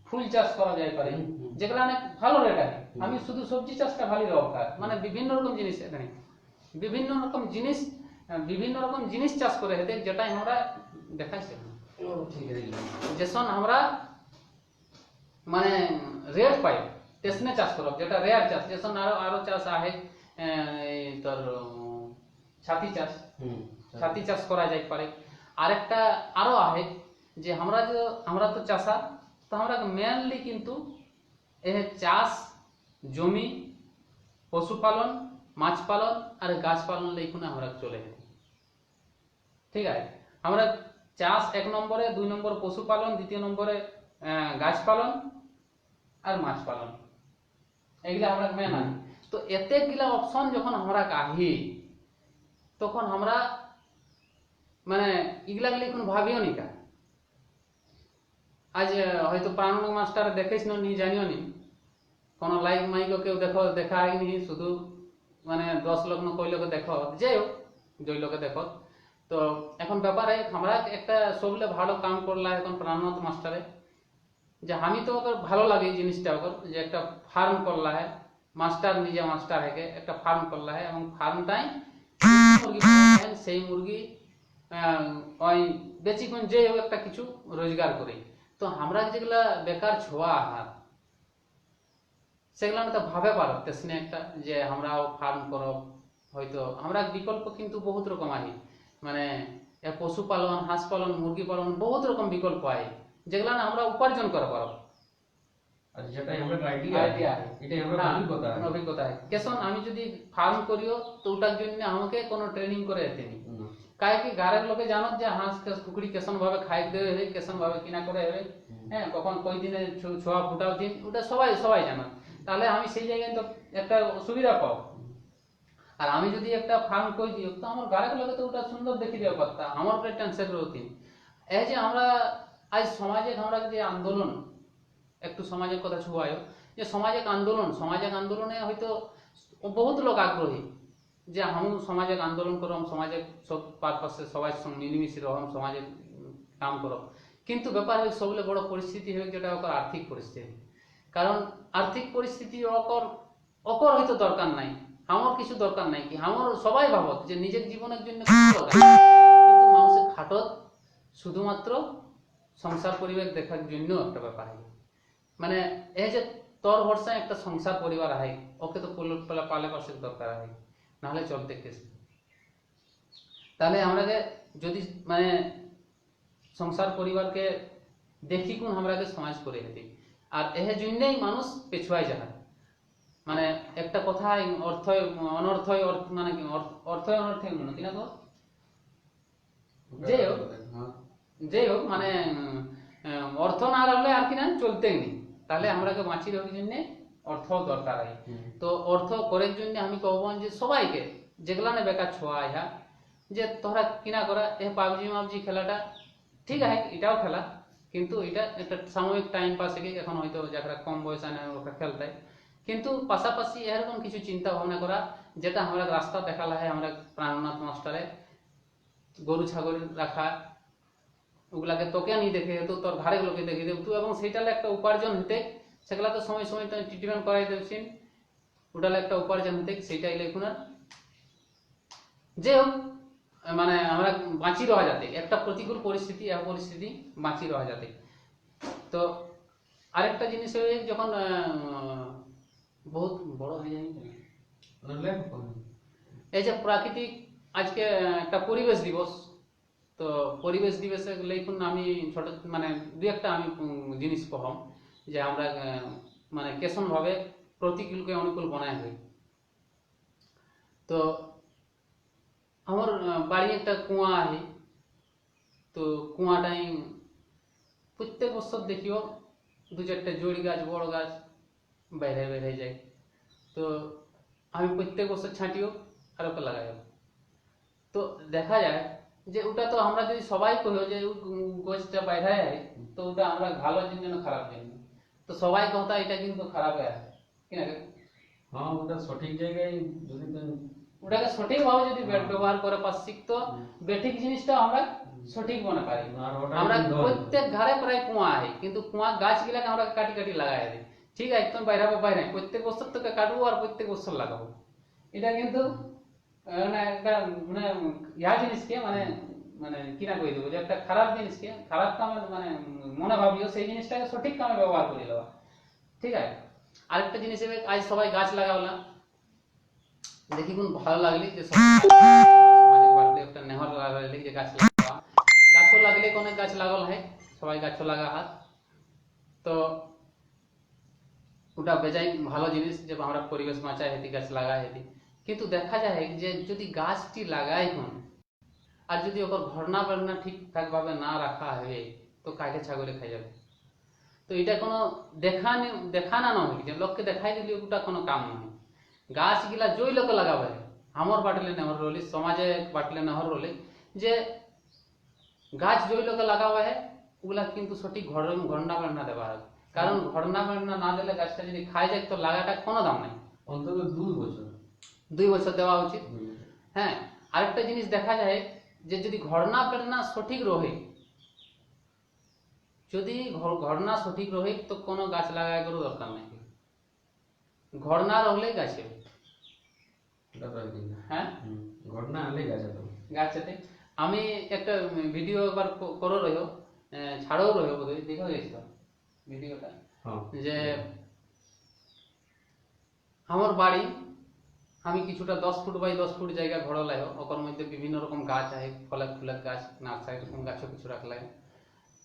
ফুল চাষ করা যাই পারে যেগুলো অনেক ভালো রেট আছে। আমি শুধু সবজি চাষটা ভালো দরকার মানে বিভিন্ন রকম জিনিস এখানে বিভিন্ন রকম জিনিস চাষ করে হেতে যেটাই আমরা দেখাইছি যেসন আমরা মানে রেট পাই তেসনে চাষ করব যেটা রেয়ার চাষ যেসন আরো চাষ আছে তোর ছাতি চাষ করা যাই পারে। আরেকটা আরো আছে যে আমরা তো চাষা তো আমরা মেনলি কিন্তু চাষ জমি পশুপালন মাছ পালন আর গাছ পালন লেখুন আমরা চলে যেতে ঠিক আছে। আমরা চাষ 1 নম্বরে, 2 নম্বর পশুপালন, দ্বিতীয় নম্বরে গাছ পালন আর মাছ পালন এগুলা আমরা মেন আনি। তো এতে গিলা অপশন যখন আমরা আহি তখন আমরা মানে এগুলা গেলে কোনো ভাবিও নি কা আজ হয়তো প্রাণনাথ মাস্টার দেখিস নি জানিও নি কোনো লাইভ মাইক কেউ দেখা হয়নি শুধু মানে 10 লোক কই লোক দেখো যাই হোক জয় লোকে দেখো। তো এখন ব্যাপারে আমরা একটা সবলে ভালো কাম করলা এখন প্রাণনাথ মাস্টারে যে আমি তো ওকে ভালো লাগে এই জিনিসটা ওকে যে একটা ফার্ম করলা है মাস্টার নিজে মাস্টার হেকে একটা ফার্ম করলা है এবং ফার্মটাই মুরগি পালন সেই মুরগি ওই বেচি কোন যে একটা কিছু রোজগার করে। তো আমরা যেগুলা বেকার ছোয়া হাত সেগুলো তো ভাবে পারো তেসনে একটা যে আমরাও ফার্ম করব হয়তো আমরা বিকল্প কিন্তু বহুত রকম আছে মানে পশুপালন হাঁস পালন মুরগি পালন বহুত রকম বিকল্প আছে যেগুলো আমরা উপার্জন করা পারব। আর যেটাই আমরা আইডিয়া এটাই আমরা অভিজ্ঞতা আছে কেসন আমি যদি ফার্ম করিও তো ওটার জন্য আমাকে কোনো ট্রেনিং করে যেতে নি কাहे কি গারের লোকে জানত যে হাঁস কুকুরি কেসন ভাবে খাই দেবে হবে কেসন ভাবে কিনা করে হবে হ্যাঁ কখন কই দিনে ছোয়া ফুটাও দিন ওটা সবাই জানত। তাহলে আমি সেই জায়গায় তো একটা সুবিধা পাও আর আমি যদি একটা ফার্ম করে দিই তো আমার গাড়িগুলোকে তো ওটা সুন্দর দেখে দেওয়া পারতা, আমার উপরে টেনশন রহতি। এই যে আমরা আজ সমাজে আমরা যে আন্দোলন, একটু সমাজের কথা ছুঁয়ায়, যে সামাজিক আন্দোলনে হয়তো বহুত লোক আগ্রহী যে আমি সামাজিক আন্দোলন করম, সমাজে সব পারপাসে সবাই সঙ্গে মিলিমিশে রহম, সমাজে কাম করম। কিন্তু ব্যাপার হয় সবলে বড় পরিস্থিতি হয় যেটা ওর আর্থিক পরিস্থিতি। কারণ আর্থিক পরিস্থিতি অকর হয়তো দরকার নাই, আমার কিছু দরকার নাই, কি আমার সবাই ভাবত যে নিজের জীবনের জন্য কিছু দরকার নাই। কিন্তু মানুষের খাটত শুধুমাত্র সংসার পরিবার দেখার জন্য একটা ব্যাপার হয়। মানে এই যে তোর ভরসায় একটা সংসার পরিবার আহে, ওকে তো পালে পাশে দরকার হয়, নাহলে চলতে কেসে। তাহলে আমরাকে যদি মানে সংসার পরিবারকে দেখি কোন আমরাকে সমাজ করে হেঁটে, আর এর জন্যই মানুষ পেছুয়াই যায়। মানে একটা কথা অর্থই অনর্থই মানে কি অর্থই অনর্থই মনে কিনা তো যাই হোক মানে অর্থ না রাখলে আর কিনা চলতেই নেই। তাহলে আমরাকে বাঁচিয়ে রাখার জন্য অর্থ দরকার হয়। তো অর্থ করার জন্য আমি কব যে সবাইকে যেগুলা না বেকার ছোঁয়া ইহা, যে তোরা কিনা করা এ পাবজি খেলাটা ঠিক আছে, এটাও খেলা, কিন্তু এটা একটা সাময়িক টাইম পাস, এখন হয়তো যারা কম বয়স আনে ওরা খেলতায়। কিন্তু পাশাপাশি এরকম কিছু চিন্তা ভাবনা করা, যেটা আমরা রাস্তা দেখালা হয়, আমরা প্রাণনাথ মাস্টারে গরু ছাগল রাখা, ওগুলাকে তোকে নিয়ে দেখে তো তোর ঘাড়েগুলোকে দেখে দেব তুই, এবং সেইটালে একটা উপার্জন হতে, সেগুলাকে সময় সময় ট্রিটমেন্ট করাই দেবছিন, ওটালে একটা উপার্জন হতে, সেইটাই লেখুন। যে হোক মানে আমরা বাঁচি রওয়া যাতে, একটা প্রতিকূল পরিস্থিতি বাঁচি রওয়া যাতে। তো আরেকটা জিনিস হয়ে যখন বহুত বড় হয়ে যায়, এই যে প্রাকৃতিক আজকে একটা পরিবেশ দিবস, তো পরিবেশ দিবসে লেখুন আমি ছোট মানে দু একটা আমি জিনিস কহম যে আমরা মানে কেসন ভাবে প্রতিকূলকে অনুকূল বানায় হই। তো আমার বাড়ি একটা কুয়া আছে, তো কুয়াটাই প্রত্যেক বছর দেখিও দু চারটে জড়ি গাছ বড় গাছ বাইরে বেড়ে যায়। তো আমি প্রত্যেক বছর ছাঁটিও আর ওকে লাগাই। তো দেখা যায় যে ওটা তো আমরা যদি সবাই কহিও যে গাছটা বাইরে যায়, তো ওটা আমরা ভালোর জন্য খারাপ জন্য, তো সবাই কথা এটা কিন্তু খারাপ হয় কিনা। হ্যাঁ, ওটা সঠিক জায়গায় যদি ওটাকে সঠিক ভাবে যদি ব্যবহার করে পাস শিখতো, বেঠিক জিনিসটা আমরা সঠিক মনে পারি। আমরা প্রত্যেক ঘরে প্রায় কুয়া আছে, কিন্তু কুয়া গাছ গিলাকে আমরা কাটি কাটি লাগাই দিই। ঠিক আছে, তুমি বাইরে বাইরে প্রত্যেক বছর তোকে কাটবো আর প্রত্যেক বছর লাগাবো, এটা কিন্তু মানে একটা মানে ইয়া জিনিসকে মানে মানে কিনা কই দেবো যে একটা খারাপ জিনিসকে খারাপ কামে মানে মনে ভাবিও, সেই জিনিসটাকে সঠিক কামে ব্যবহার করে দেওয়া। ঠিক আছে, আরেকটা জিনিস আজ সবাই গাছ লাগাওলা, দেখি কোন ভালো লাগলি যে সামাজিক বার্তা একটা নেহর লাগলি যে গাছ লাগাওয়া, গাছও লাগলে অনেক গাছ লাগাল হয়, সবাই গাছও লাগা হাত। তো ওটা বেজাই ভালো জিনিস যে আমরা পরিবেশ বাঁচাই হেতি গাছ লাগাই হেতি। কিন্তু দেখা যায় যে যদি গাছটি লাগাই হন আর যদি ওর ঘরনা বেড়না ঠিকঠাক ভাবে না রাখা হয়, তো কাকে ছাগলে খাই যাবে। তো এটা কোনো দেখানা নয় যে লোককে দেখাই দিলে ওটা কোনো কাম নয়। গাছ গিলা জই লোক লাগাবে, আমার বাটলে নেহর রলি, সমাজে বাটলে নেহর রলি, যে গাছ জই লোক লাগাবে ওগুলা কিন্তু সঠিক ঘরনা বেড়না দেওয়া হবে। কারণ ঘরনা বেড়না না দিলে গাছটা যদি খাই যায় তো লাগাটা কোনো দাম নাই, অন্তত 2 বছর দেওয়া উচিত। হ্যাঁ, আরেকটা জিনিস দেখা যায় যে যদি ঘরনা বেড়না সঠিক রহে, যদি ঘরনা সঠিক রহে তো কোনো গাছ লাগায় কোনো দরকার নাই, ঘরনা রহলে গাছে। হ্যাঁ, ঘটনা হলে গাছতে আমি একটা ভিডিও একবার করো রইও, ছাড়াও রইও বোধহয় দেখা গেছিল ভিডিওটা, যে আমার বাড়ি আমি কিছুটা 10 ফুট বাই 10 ফুট জায়গা ঘর লাই, ওর মধ্যে বিভিন্ন রকম গাছ আছে, ফুলের গাছ, নার্সারি রকম গাছও কিছু রাখলাই।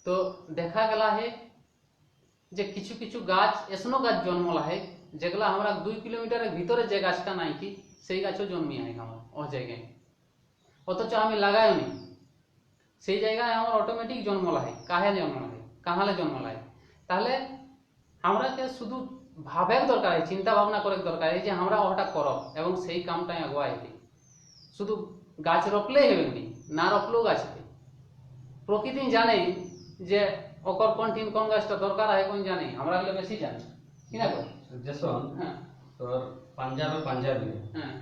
তো দেখা গেলা হে যে কিছু কিছু গাছ এসনো গাছ জন্মলা হে যেগুলা আমরা 2 কিলোমিটারের ভিতরে যে গাছটা নাই কি সেই গাছও জন্মি হয় আমার ও জায়গায়, অথচ আমি লাগাইও নি, সেই জায়গায় আমার অটোমেটিক জন্মলা হয়। কাহে জন্মলা হয়, কাহালে জন্মলা হয়। তাহলে আমরাকে শুধু ভাবের দরকার, চিন্তা ভাবনা করে দরকার যে আমরা ওটা করব এবং সেই কামটাই আগুয়াই দিই। শুধু গাছ রপলেই হবে না, রপলেও গাছ হবে। প্রকৃতি জানে যে ওকর কোন গাছটা দরকার হয়, কোন জানে, আমরা গেলে বেশি জানি কিনা কর। যেসন হ্যাঁ তোর পাঞ্জাবি হ্যাঁ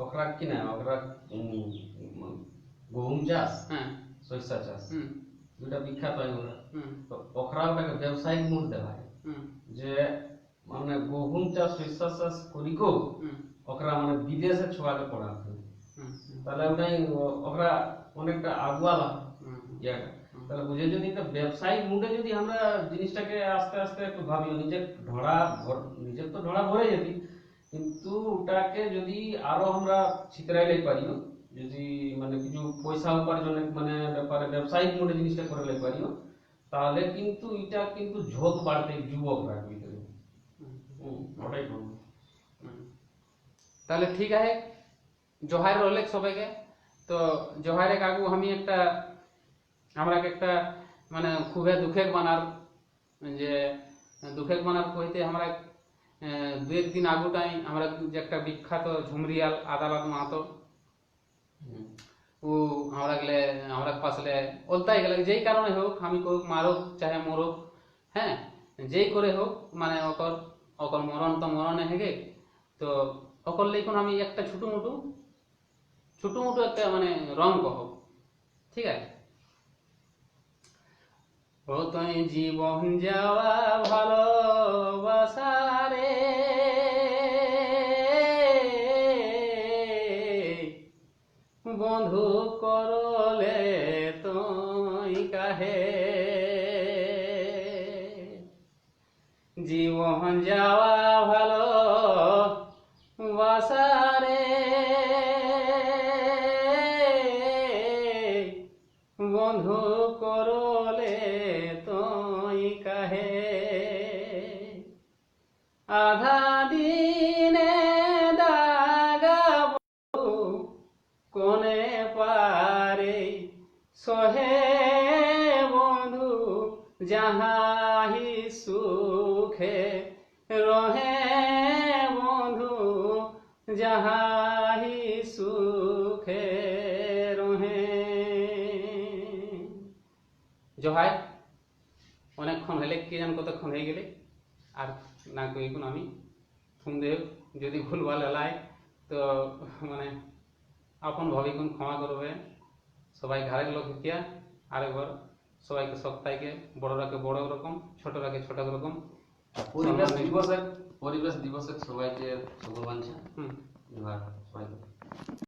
ওকরা কিনা ওকরা গহম চাষ হ্যাঁ শস্য চাষ হুম দুটা বিখ্যাত হয় ওরা। হুম তো ওকরা ওটাকে ব্যবসায়িক মূল্য দেওয়া হয় হুম যে মানে গহম চাষ শস্য চাষ করিকো হুম ওকরা মানে বিদেশে ছোয়াকে পড়াতে হবে। হুম তাহলে ওটাই ওকরা অনেকটা আগুয়ালা হুম ইয়াটা। তাহলে বুঝে যদি একটা ব্যবসায়িক মুডে যদি আমরা জিনিসটাকে আস্তে আস্তে একটু ভাবি, নিজের তো ঢোড়া ভরে যেতি, কিন্তু ওটাকে যদি আরো আমরা ছিতরাইলে পারিও, যদি মানে কিছু পয়সা উপার্জনের মানে ব্যাপারে ব্যবসায়িক মুডে জিনিসটা করে লাই পারিও, তাহলে কিন্তু এটা কিন্তু ঝোঁক বাড়তে যুবকরা ভিতরে। ওটাই বলবো। হুম। তাহলে ঠিক আছে, জোহার রইলে সবাইকে। তো জোহারে কাকু আমি আমরা একটা মানে খুবই দুঃখের বানার যে দুঃখের বানার কইতে আমরা দু একদিন আগুটাই আমরা যে একটা বিখ্যাত ঝুমরিয়াল আদালত মাহাতো ও আমরা পাশলে ওলতাই গেলে যেই কারণে হোক, আমি হোক মারুক চাহে মরুক, হ্যাঁ যেই করে হোক মানে অকর মরণ তো মরণে হেগে। তো অকর লেখুন আমি একটা ছোটো মোটো একটা মানে রং কহ, ঠিক আছে। ও তুই জীবন যাওয়া ভালোবাসারে বন্ধু করলে তুই কাহে, জীবন যাওয়া ভালো বাসারে বন্ধু করলে তুই কাহে, আধা দিনে দাগাবো কোনে পারে সহে বন্ধু যাহাহি সুখে রহে বন্ধু যাহাহি সুখে রহে। জহাই অনেকক্ষণ হলে কে জান কতক্ষণ হয়ে গেলে আর না কই কোন আমি দেব যদি ভুলভাল হেলায় তো মানে আপন ভাবি কোন ক্ষমা করবে। সবাই ঘরের লোক কিয়া আরেকবার সবাইকে সপ্তাহে বড়রাকে বড় রকম ছোটরাকে ছোট রকম পরিবেশ দিবসের সবাইকে শুভকামনা। হুম সবাইকে